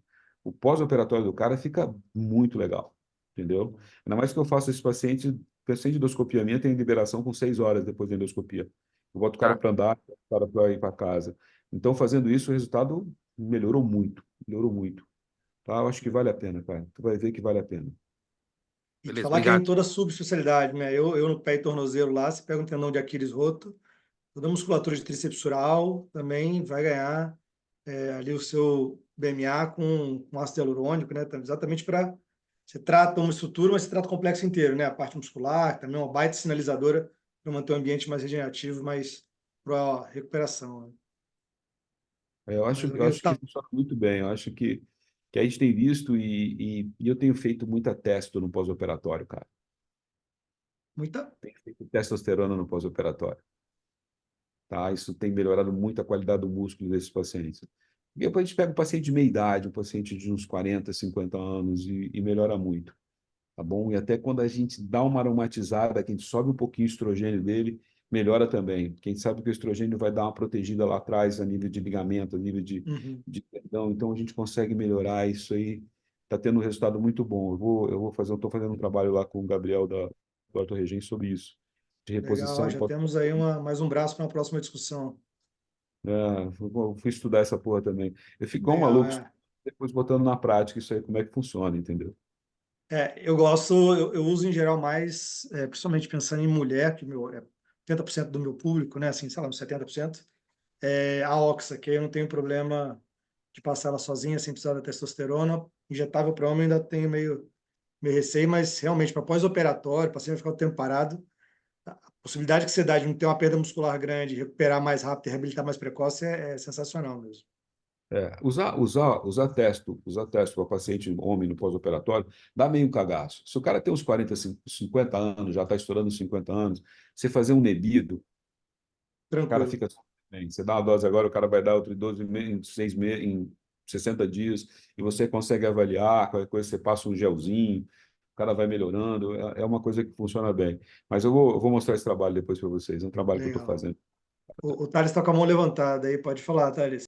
pós-operatório do cara fica muito legal. Entendeu? Ainda mais que eu faço esse paciente de endoscopia minha tem liberação com 6 horas depois da endoscopia. Eu boto o cara tá. para andar, o cara para ir para casa. Então, fazendo isso, o resultado melhorou muito. Melhorou muito. Tá? Eu acho que vale a pena, cara. Tu vai ver que vale a pena. e te Beleza, falar que é em obrigado. toda a subespecialidade, né? Eu no pé e tornozelo lá, se pega um tendão de Aquiles roto, toda a musculatura de tríceps sural também vai ganhar ali o seu BMA com ácido hialurônico, né? Exatamente para você trata uma estrutura, mas você trata o complexo inteiro, né? A parte muscular, também é uma baita sinalizadora para manter o ambiente mais regenerativo, mais para recuperação, né? Eu Mas acho, o eu acho que resultado, funciona muito bem. Eu acho que a gente tem visto e eu tenho feito muita testo no pós-operatório, cara. muita. Tenho feito testosterona no pós-operatório, tá? Isso tem melhorado muito a qualidade do músculo desses pacientes. E depois a gente pega um paciente de meia idade, um paciente de uns 40, 50 anos e melhora muito, tá bom? E até quando a gente dá uma aromatizada, que a gente sobe um pouquinho o estrogênio dele, melhora também. Porque a gente sabe que o estrogênio vai dar uma protegida lá atrás, a nível de ligamento, a nível Uhum. de tendão, então a gente consegue melhorar isso aí. Está tendo um resultado muito bom. Eu estou fazendo um trabalho lá com o Gabriel do Arthur Regem sobre isso, de Legal, ó, reposição. já temos aí mais um braço para uma próxima discussão. Fui estudar essa porra também. Eu fico igual um Legal, maluco, é. depois botando na prática isso aí, como é que funciona, entendeu? Eu gosto, eu uso em geral mais, principalmente pensando em mulher, que meu, 80% do meu público, né, assim, sei lá, uns 70%, a Oxa, que aí eu não tenho problema de passar ela sozinha, sem precisar da testosterona. Injetável para homem ainda tenho meio receio, mas realmente para pós-operatório, para você ficar o tempo parado, a possibilidade que você dá de não ter uma perda muscular grande, recuperar mais rápido e reabilitar mais precoce é sensacional mesmo. Usar testo para paciente homem no pós-operatório dá meio cagaço. Se o cara tem uns 40, 50 anos, já está estourando os 50 anos, você fazer um nebido, o cara Tranquilo. fica bem. Você dá uma dose agora, o cara vai dar outra dose em 6 meses, em 60 dias, e você consegue avaliar, qualquer coisa, você passa um gelzinho, o cara vai melhorando, é uma coisa que funciona bem. Mas eu vou mostrar esse trabalho depois para vocês, é um trabalho que eu estou Legal. fazendo. O Thales está com a mão levantada aí, pode falar, Thales.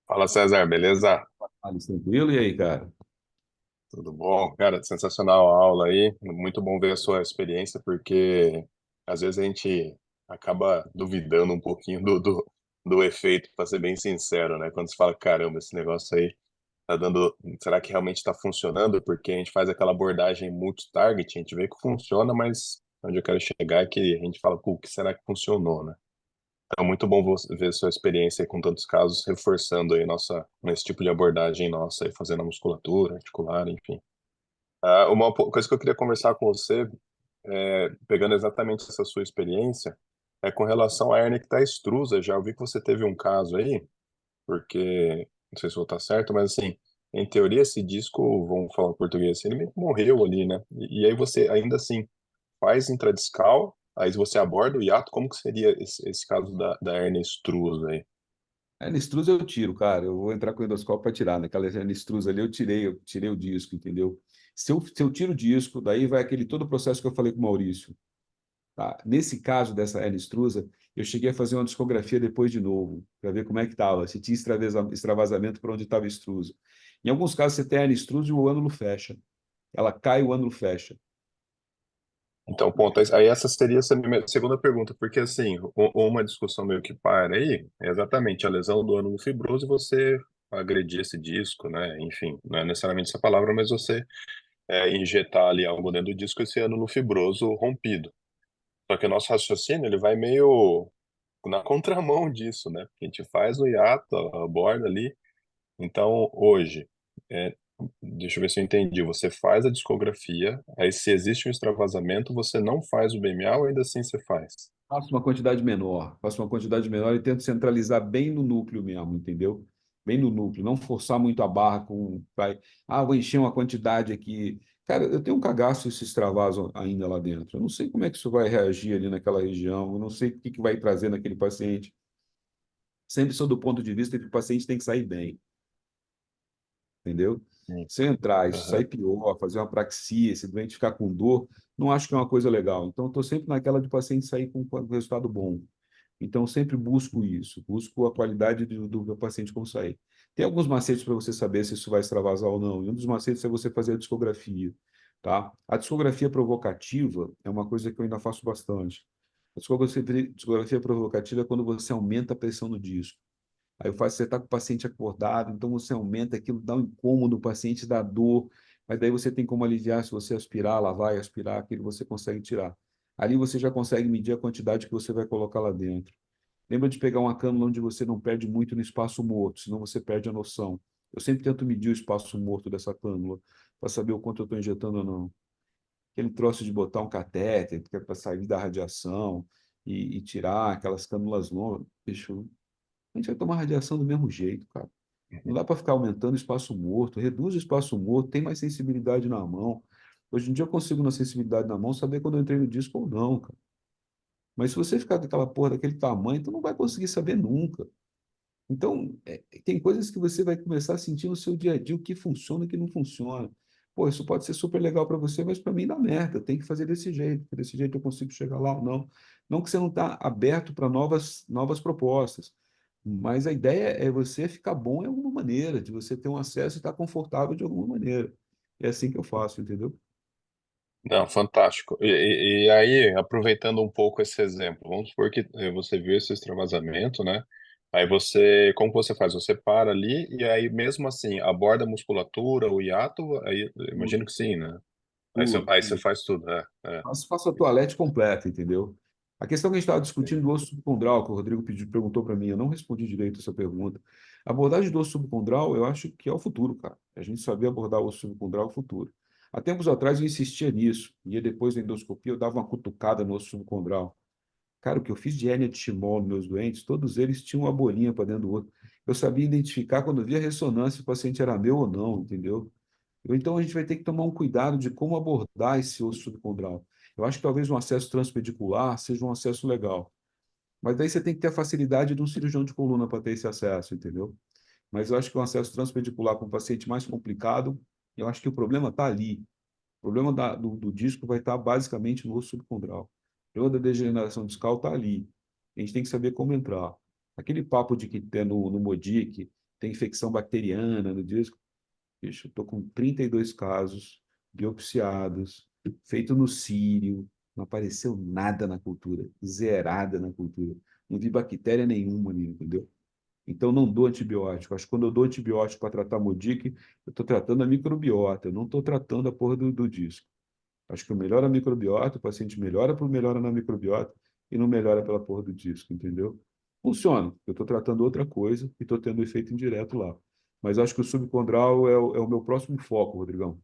Fala, César, beleza? Alice, tranquilo? E aí, cara? Tudo bom? Cara, sensacional a aula aí. Muito bom ver a sua experiência, porque às vezes a gente acaba duvidando um pouquinho do efeito, para ser bem sincero, né? Quando você fala, caramba, esse negócio aí tá dando. Será que realmente está funcionando? Porque a gente faz aquela abordagem multi-target, a gente vê que funciona, mas onde eu quero chegar é que a gente fala, pô, o que será que funcionou, né? É muito bom ver sua experiência aí com tantos casos, reforçando aí esse tipo de abordagem nossa, aí, fazendo a musculatura, articular, enfim. Uma coisa que eu queria conversar com você, pegando exatamente essa sua experiência, é com relação à hérnia que está extrusa. Já ouvi que você teve um caso aí, porque, não sei se vou estar certo, mas assim, em teoria esse disco, vamos falar português, ele meio que morreu ali, né? E aí você, ainda assim, faz intradiscal, aí você aborda o hiato, como que seria esse caso da hérnia extrusa aí? A Anistruz eu tiro, cara. Eu vou entrar com o endoscópio para tirar. Naquela Anistruz ali eu tirei o disco, entendeu? Se eu tiro o disco, daí vai aquele todo o processo que eu falei com o Maurício. Tá? Nesse caso dessa hernia extrusa, eu cheguei a fazer uma discografia depois de novo, para ver como é que estava, se tinha extravasamento para onde estava extrusa. Em alguns casos, você tem a hernia extrusa e o ânulo fecha. Ela cai, o ânulo fecha. Então, ponto. Aí essa seria essa minha segunda pergunta, porque assim, uma discussão meio que para aí é exatamente a lesão do ânulo fibroso e você agredir esse disco, né? Enfim, não é necessariamente essa palavra, mas você injetar ali algo dentro do disco, esse ânulo fibroso rompido. Só que o nosso raciocínio, ele vai meio na contramão disso, né? Porque a gente faz o hiato, aborda ali. Então, hoje, é, deixa eu ver se eu entendi. Você faz a discografia, aí se existe um extravasamento, você não faz o BMA ou ainda assim você faz? Faço uma quantidade menor e tento centralizar bem no núcleo mesmo, entendeu? Bem no núcleo, não forçar muito a barra vou encher uma quantidade aqui. Cara, eu tenho um cagaço esse extravaso ainda lá dentro. Eu não sei como é que isso vai reagir ali naquela região, eu não sei o que vai trazer naquele paciente. Sempre sou do ponto de vista que o paciente tem que sair bem, entendeu? Sim. Se eu entrar, isso Aham. sair pior, fazer uma praxia, esse doente ficar com dor, não acho que é uma coisa legal. Então, estou sempre naquela de paciente sair com resultado bom. Então, sempre busco isso, busco a qualidade do paciente como sair. Tem alguns macetes para você saber se isso vai extravasar ou não. E um dos macetes é você fazer a discografia, tá? A discografia provocativa é uma coisa que eu ainda faço bastante. A discografia provocativa é quando você aumenta a pressão no disco. Aí eu faço, você está com o paciente acordado, então você aumenta aquilo, dá um incômodo, o paciente dá dor, mas daí você tem como aliviar, se você aspirar, lavar e aspirar, aquilo você consegue tirar. Ali você já consegue medir a quantidade que você vai colocar lá dentro. Lembra de pegar uma cânula onde você não perde muito no espaço morto, senão você perde a noção. Eu sempre tento medir o espaço morto dessa cânula, para saber o quanto eu estou injetando ou não. Aquele troço de botar um catéter, que é para sair da radiação. e tirar aquelas cânulas longas, bicho, a gente vai tomar radiação do mesmo jeito, cara. Não dá para ficar aumentando o espaço morto, reduz o espaço morto, tem mais sensibilidade na mão. Hoje em dia eu consigo, na sensibilidade na mão, saber quando eu entrei no disco ou não, cara. Mas se você ficar com aquela porra daquele tamanho, tu não vai conseguir saber nunca. Então, tem coisas que você vai começar a sentir no seu dia a dia o que funciona e o que não funciona. Pô, isso pode ser super legal para você, mas para mim dá merda. Tem que fazer desse jeito, porque desse jeito eu consigo chegar lá ou não. Não que você não está aberto para novas propostas, mas a ideia é você ficar bom de alguma maneira, de você ter um acesso e estar confortável de alguma maneira. É assim que eu faço, entendeu? Não, fantástico. E aí, aproveitando um pouco esse exemplo, vamos supor que você viu esse extravasamento, né? Aí você, como você faz? Você para ali e aí mesmo assim aborda a musculatura, o hiato, aí eu imagino Tudo, que sim, né? tudo, Aí você tudo. faz tudo, é. Faço a toalete completa, entendeu? A questão que a gente estava discutindo Sim. do osso subcondral, que o Rodrigo perguntou para mim, eu não respondi direito essa pergunta. A abordagem do osso subcondral, eu acho que é o futuro, cara. A gente saber abordar o osso subcondral é o futuro. Há tempos atrás eu insistia nisso, e depois da endoscopia eu dava uma cutucada no osso subcondral. Cara, o que eu fiz de hérnia de Chimal nos meus doentes, todos eles tinham uma bolinha para dentro do outro. Eu sabia identificar quando via ressonância se o paciente era meu ou não, entendeu? Então, a gente vai ter que tomar um cuidado de como abordar esse osso subcondral. Eu acho que talvez um acesso transpedicular seja um acesso legal. Mas daí você tem que ter a facilidade de um cirurgião de coluna para ter esse acesso, entendeu? Mas eu acho que um acesso transpedicular com um paciente mais complicado, eu acho que o problema está ali. O problema do disco vai estar basicamente no osso subcondral. O problema da degeneração discal está ali. A gente tem que saber como entrar. Aquele papo de que tem no MODIC, tem infecção bacteriana no disco, bicho, eu estou com 32 casos biopsiados, feito no Sírio, não apareceu nada na cultura, zerada na cultura. Não vi bactéria nenhuma ali, entendeu? Então, não dou antibiótico. Acho que quando eu dou antibiótico para tratar MODIC, eu estou tratando a microbiota, eu não estou tratando a porra do disco. Acho que eu melhoro a microbiota, o paciente melhora na microbiota e não melhora pela porra do disco, entendeu? Funciona. Eu estou tratando outra coisa e estou tendo efeito indireto lá. Mas acho que o subcondral é o meu próximo foco, Rodrigão.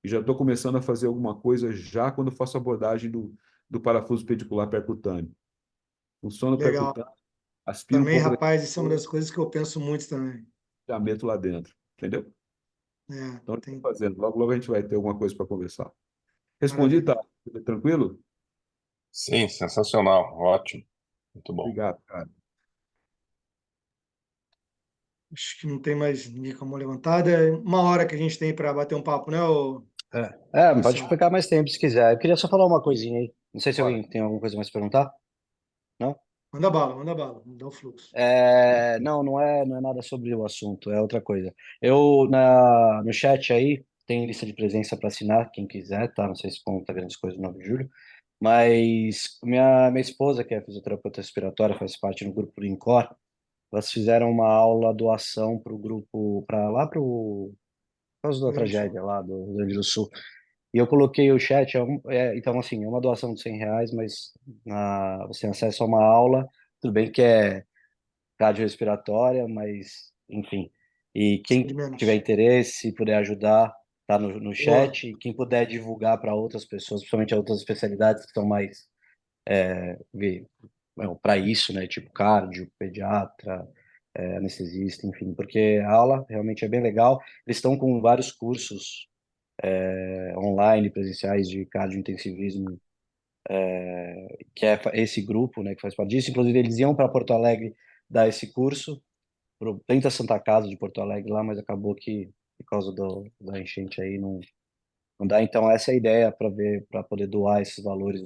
E já estou começando a fazer alguma coisa já quando eu faço a abordagem do parafuso pedicular percutâneo. Funciona o Legal. percutâneo, aspiro um Também, pouco da rapaz, isso é uma das coisas que eu penso muito também. já meto lá dentro. Entendeu? É, Então, estou tem fazendo. Logo, logo a gente vai ter alguma coisa para conversar. Respondi, maravilha. tá? Tranquilo? Sim, sensacional, ótimo, muito bom. Obrigado, cara. Acho que não tem mais ninguém com a mão levantada. É uma hora que a gente tem para bater um papo, né, Pode Marcelo? ficar mais tempo se quiser. Eu queria só falar uma coisinha aí. Não sei se Bora. alguém tem alguma coisa mais para perguntar. Não? Manda bala, dá o fluxo. Não, não é nada sobre o assunto, é outra coisa. No chat aí, tem lista de presença para assinar, quem quiser, tá? Não sei se conta grandes coisas no 9 de julho. Mas minha esposa, que é fisioterapeuta respiratória, faz parte do grupo do INCOR, elas fizeram uma aula doação para o grupo, para lá para o por causa Rio da Grande do Sul. tragédia lá do Rio Grande do Sul. E eu coloquei o chat, então assim, é uma doação de R$ 100, mas você tem acesso a uma aula, tudo bem que é cardiorrespiratória, mas enfim. E De quem tiver menos. interesse, puder ajudar, tá no Boa. chat. E quem puder divulgar para outras pessoas, principalmente outras especialidades que estão mais para isso, né? Tipo cardio, pediatra, anestesista, enfim, porque a aula realmente é bem legal. Eles estão com vários cursos online, presenciais de cardiointensivismo, que é esse grupo, né, que faz parte disso. Inclusive, eles iam para Porto Alegre dar esse curso, dentro da Santa Casa de Porto Alegre lá, mas acabou que, por causa da enchente aí, não dá. Então, essa é a ideia para poder doar esses valores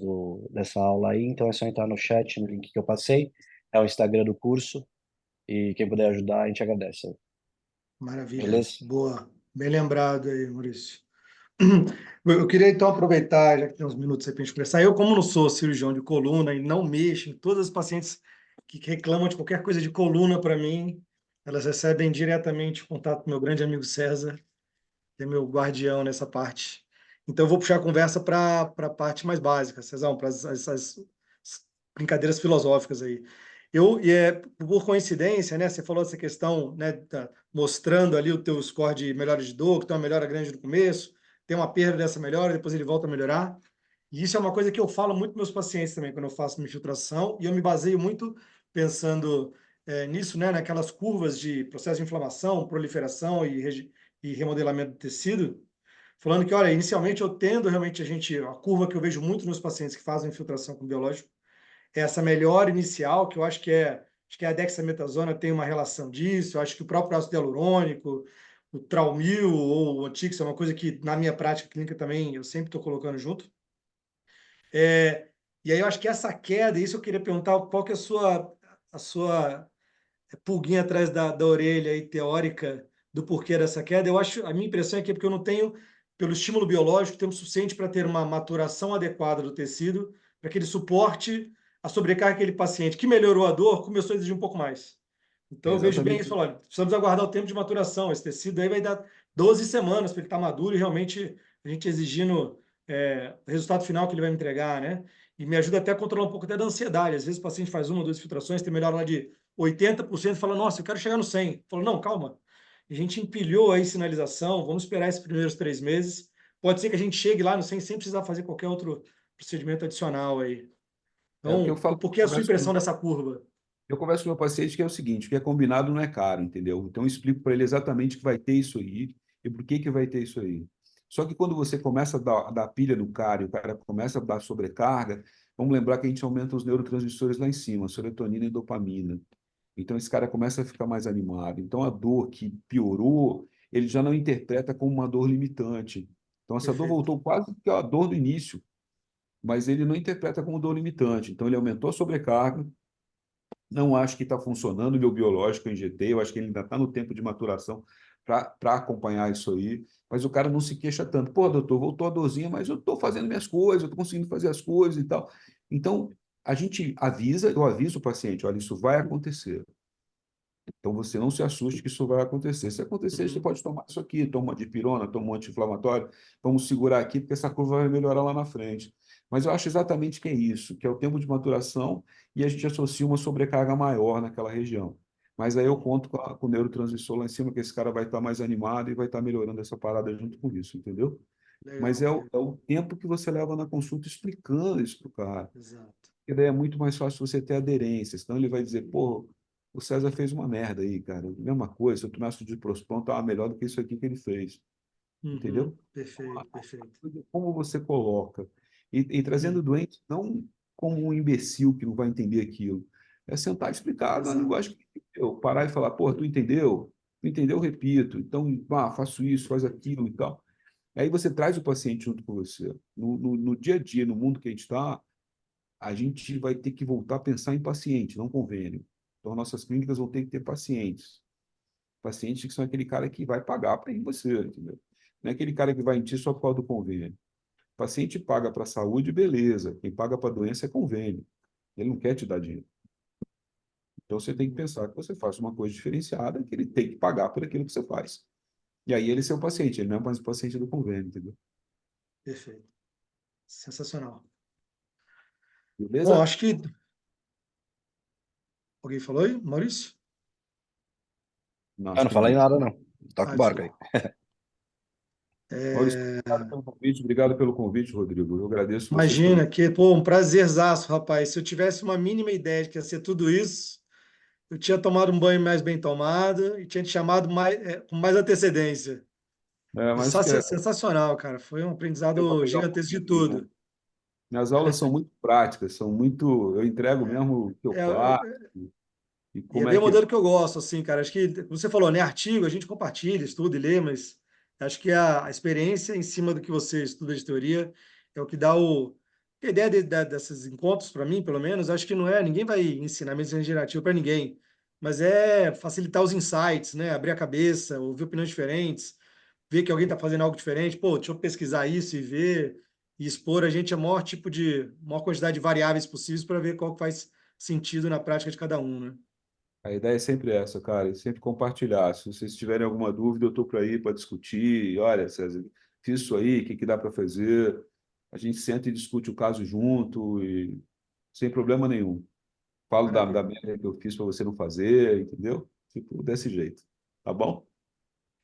dessa aula aí. Então, é só entrar no chat, no link que eu passei. É o Instagram do curso. E quem puder ajudar, a gente agradece. Maravilha. Beleza? Boa. Bem lembrado aí, Maurício. Eu queria então aproveitar, já que tem uns minutos aí para a gente conversar. Eu, como não sou cirurgião de coluna e não mexo em todas as pacientes que reclamam de qualquer coisa de coluna para mim, elas recebem diretamente contato com meu grande amigo César, que é meu guardião nessa parte. Então, eu vou puxar a conversa para a parte mais básica, Cezão, para essas brincadeiras filosóficas aí. Por coincidência, né, você falou essa questão, né, mostrando ali o teu score de melhora de dor, que tem uma melhora grande no começo, tem uma perda dessa melhora, depois ele volta a melhorar. E isso é uma coisa que eu falo muito para meus pacientes também, quando eu faço minha infiltração, e eu me baseio muito pensando nisso, né, naquelas curvas de processo de inflamação, proliferação e remodelamento do tecido, falando que, olha, inicialmente eu tendo realmente a curva que eu vejo muito nos pacientes que fazem infiltração com biológico, é essa melhora inicial, que eu acho que a dexametasona tem uma relação disso, eu acho que o próprio ácido hialurônico, o Traumil ou o Antix é uma coisa que na minha prática clínica também eu sempre estou colocando junto. E aí eu acho que essa queda, isso eu queria perguntar, qual que é a sua pulguinha atrás da orelha aí, teórica do porquê dessa queda? Eu acho, a minha impressão é que é porque eu não tenho, pelo estímulo biológico, tempo suficiente para ter uma maturação adequada do tecido, para que ele suporte a sobrecarga daquele paciente que melhorou a dor, começou a exigir um pouco mais. É Então eu vejo bem isso, exatamente. falo, olha, precisamos aguardar o tempo de maturação. Esse tecido aí vai dar 12 semanas para ele estar maduro e realmente a gente exigindo o resultado final que ele vai me entregar, né? E me ajuda até a controlar um pouco até da ansiedade. Às vezes o paciente faz uma ou duas filtrações, tem melhora lá de 80%, fala, nossa, eu quero chegar no 100. Fala, não, calma. A gente empilhou aí sinalização, vamos esperar esses primeiros 3 meses. Pode ser que a gente chegue lá no 100 sem precisar fazer qualquer outro procedimento adicional aí. É o que eu Então, falo, por que a sua impressão dessa curva? eu converso com o meu paciente que é o seguinte, o que é combinado não é caro, entendeu? Então eu explico para ele exatamente que vai ter isso aí e por que vai ter isso aí. Só que quando você começa a dar pilha no cara e o cara começa a dar sobrecarga, vamos lembrar que a gente aumenta os neurotransmissores lá em cima, serotonina e dopamina. Então esse cara começa a ficar mais animado. Então a dor que piorou, ele já não interpreta como uma dor limitante. Então essa dor Perfeito. voltou quase que a dor do início, mas ele não interpreta como dor limitante. Então ele aumentou a sobrecarga, não acho que está funcionando o meu biológico, eu injetei, eu acho que ele ainda está no tempo de maturação para acompanhar isso aí, mas o cara não se queixa tanto. Pô, doutor, voltou a dorzinha, mas eu estou fazendo minhas coisas, eu estou conseguindo fazer as coisas e tal. Então, a gente avisa, eu aviso o paciente, olha, isso vai acontecer. Então, você não se assuste que isso vai acontecer. Se acontecer, você Uhum. pode tomar isso aqui, toma uma dipirona, toma um anti-inflamatório, vamos segurar aqui, porque essa curva vai melhorar lá na frente. Mas eu acho exatamente que é isso, que é o tempo de maturação e a gente associa uma sobrecarga maior naquela região. Mas aí eu conto com o neurotransmissor lá em cima, que esse cara vai estar mais animado e vai estar melhorando essa parada junto com isso, entendeu? Mas Legal, é o tempo que você leva na consulta explicando isso para o cara. exato. Porque daí é muito mais fácil você ter aderência. Senão ele vai dizer, pô, o César fez uma merda aí, cara. Mesma coisa, se eu tomasse o Diprospan, estava melhor do que isso aqui que ele fez. Uhum. Entendeu? Perfeito, perfeito. Como você coloca. E trazendo Uhum. o doente não como um imbecil que não vai entender aquilo. É sentar e explicar na Exato. linguagem que entendeu. Parar e falar, pô, tu entendeu? Tu entendeu? Repito. Então, faço isso, faz aquilo e tal. Aí você traz o paciente junto com você. No dia a dia, no mundo que a gente está, a gente vai ter que voltar a pensar em paciente, não convênio. Então, nossas clínicas vão ter que ter pacientes. Pacientes que são aquele cara que vai pagar para ir em você, entendeu? Não é aquele cara que vai em ti só por causa do convênio. O paciente paga para a saúde, beleza. Quem paga para a doença é convênio. Ele não quer te dar dinheiro. Então, você tem que pensar que você faz uma coisa diferenciada, que ele tem que pagar por aquilo que você faz. E aí ele é seu paciente, ele não é mais o paciente do convênio, entendeu? Perfeito. Sensacional. Bom, Beleza? acho que. Alguém falou aí, Maurício? Não, Eu acho não que não. falei nada, não. Toca Ah, o barco aí. desculpa. Maurício, obrigado pelo convite, Rodrigo. Eu agradeço vocês pelo. Imagina que, pô, um prazerzaço, rapaz. Se eu tivesse uma mínima ideia de que ia ser tudo isso, eu tinha tomado um banho mais bem tomado e tinha te chamado com mais antecedência. Mas isso que é Sensacional, cara. Foi um para aprendizado pegar um gigantesco de pouquinho, né? tudo. Minhas aulas são muito práticas, são muito. Eu entrego mesmo o que eu faço É, e E é como bem é o que. modelo que eu gosto, assim, cara. Acho que, como você falou, né? Artigo, a gente compartilha, estuda e lê, mas acho que a experiência em cima do que você estuda de teoria é o que dá o. A ideia desses encontros, para mim, pelo menos, acho que não é. Ninguém vai ensinar medicina regenerativa para ninguém, mas é facilitar os insights, né? Abrir a cabeça, ouvir opiniões diferentes, ver que alguém está fazendo algo diferente. Pô, deixa eu pesquisar isso e ver, e expor a gente a maior quantidade de variáveis possíveis para ver qual que faz sentido na prática de cada um, né? A ideia é sempre essa, cara, e sempre compartilhar. Se vocês tiverem alguma dúvida, eu estou por aí para discutir. Olha, César, fiz isso aí, o que dá para fazer? A gente senta e discute o caso junto e sem problema nenhum. Falo da Maravilha. merda que eu fiz para você não fazer, entendeu? Tipo, desse jeito. Tá bom?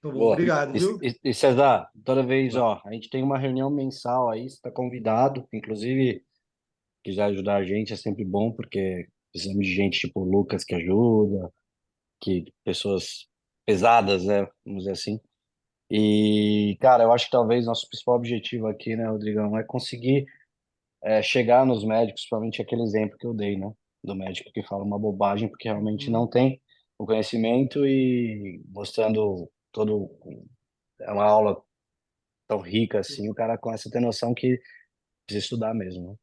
Tá bom, Boa. obrigado, E, viu? César, toda vez, ó, a gente tem uma reunião mensal aí, você está convidado, inclusive, quiser ajudar a gente é sempre bom, porque precisamos de gente tipo o Lucas que ajuda, que pessoas pesadas, né, vamos dizer assim. E, cara, eu acho que talvez nosso principal objetivo aqui, né, Rodrigão, é conseguir chegar nos médicos, principalmente aquele exemplo que eu dei, né, do médico que fala uma bobagem porque realmente não Uhum. tem o conhecimento e mostrando todo é uma aula tão rica assim, o cara começa a ter noção que precisa estudar mesmo, né?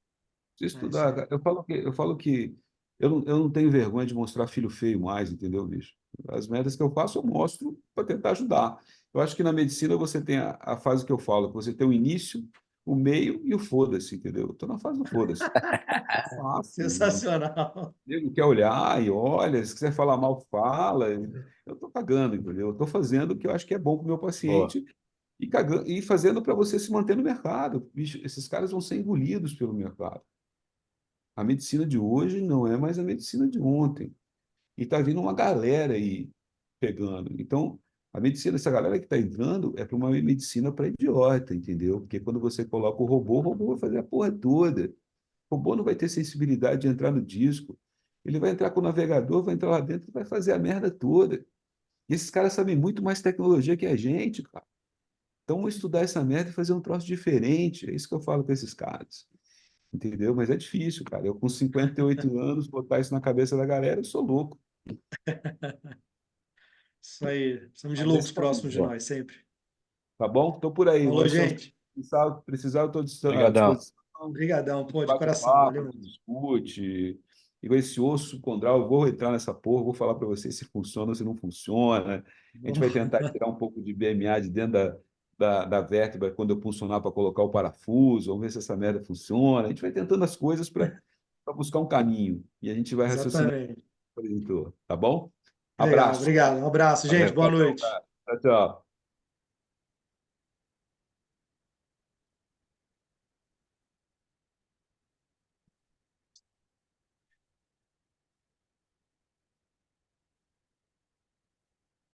Precisa É isso estudar, aí. cara. Eu falo que eu não tenho vergonha de mostrar filho feio mais, entendeu, bicho? As metas que eu faço, eu mostro para tentar ajudar. Eu acho que na medicina você tem a fase que eu falo, que você tem o início, o meio e o foda-se, entendeu? Eu tô na fase do foda-se. Eu faço. O Sensacional. nego quer olhar e olha, se quiser falar mal, fala. Eu tô cagando, entendeu? Eu tô fazendo o que eu acho que é bom para o meu Boa. paciente e, cagando, e fazendo para você se manter no mercado. Bicho, esses caras vão ser engolidos pelo mercado. A medicina de hoje não é mais a medicina de ontem. E está vindo uma galera aí pegando. Então, a medicina, essa galera que está entrando é para uma medicina para idiota, entendeu? Porque quando você coloca o robô vai fazer a porra toda. O robô não vai ter sensibilidade de entrar no disco. Ele vai entrar com o navegador, vai entrar lá dentro e vai fazer a merda toda. E esses caras sabem muito mais tecnologia que a gente, cara. Então, vamos estudar essa merda e fazer um troço diferente. É isso que eu falo com esses caras. Entendeu? Mas é difícil, cara. Eu, com 58 anos, botar isso na cabeça da galera, eu sou louco. Isso aí. Precisamos de Mas é loucos isso aí. próximos de Boa. nós, sempre. Tá bom? Estou por aí, Falou, Maurício. gente. Precisar, eu estou à Obrigadão. disposição. Obrigadão, pô, de Bate um coração. papo, a Valeu gente mesmo. discute. E com esse osso condral, eu vou entrar nessa porra, vou falar para você se funciona ou se não funciona. A gente vai tentar tirar um pouco de BMA de dentro da vértebra quando eu funcionar para colocar o parafuso, vamos ver se essa merda funciona. A gente vai tentando as coisas para buscar um caminho. E a gente vai raciocinar, Exatamente. tá bom? Legal, Abraço. obrigado. Um abraço, gente. Valeu. Boa Valeu, noite. cara. Tchau, tchau.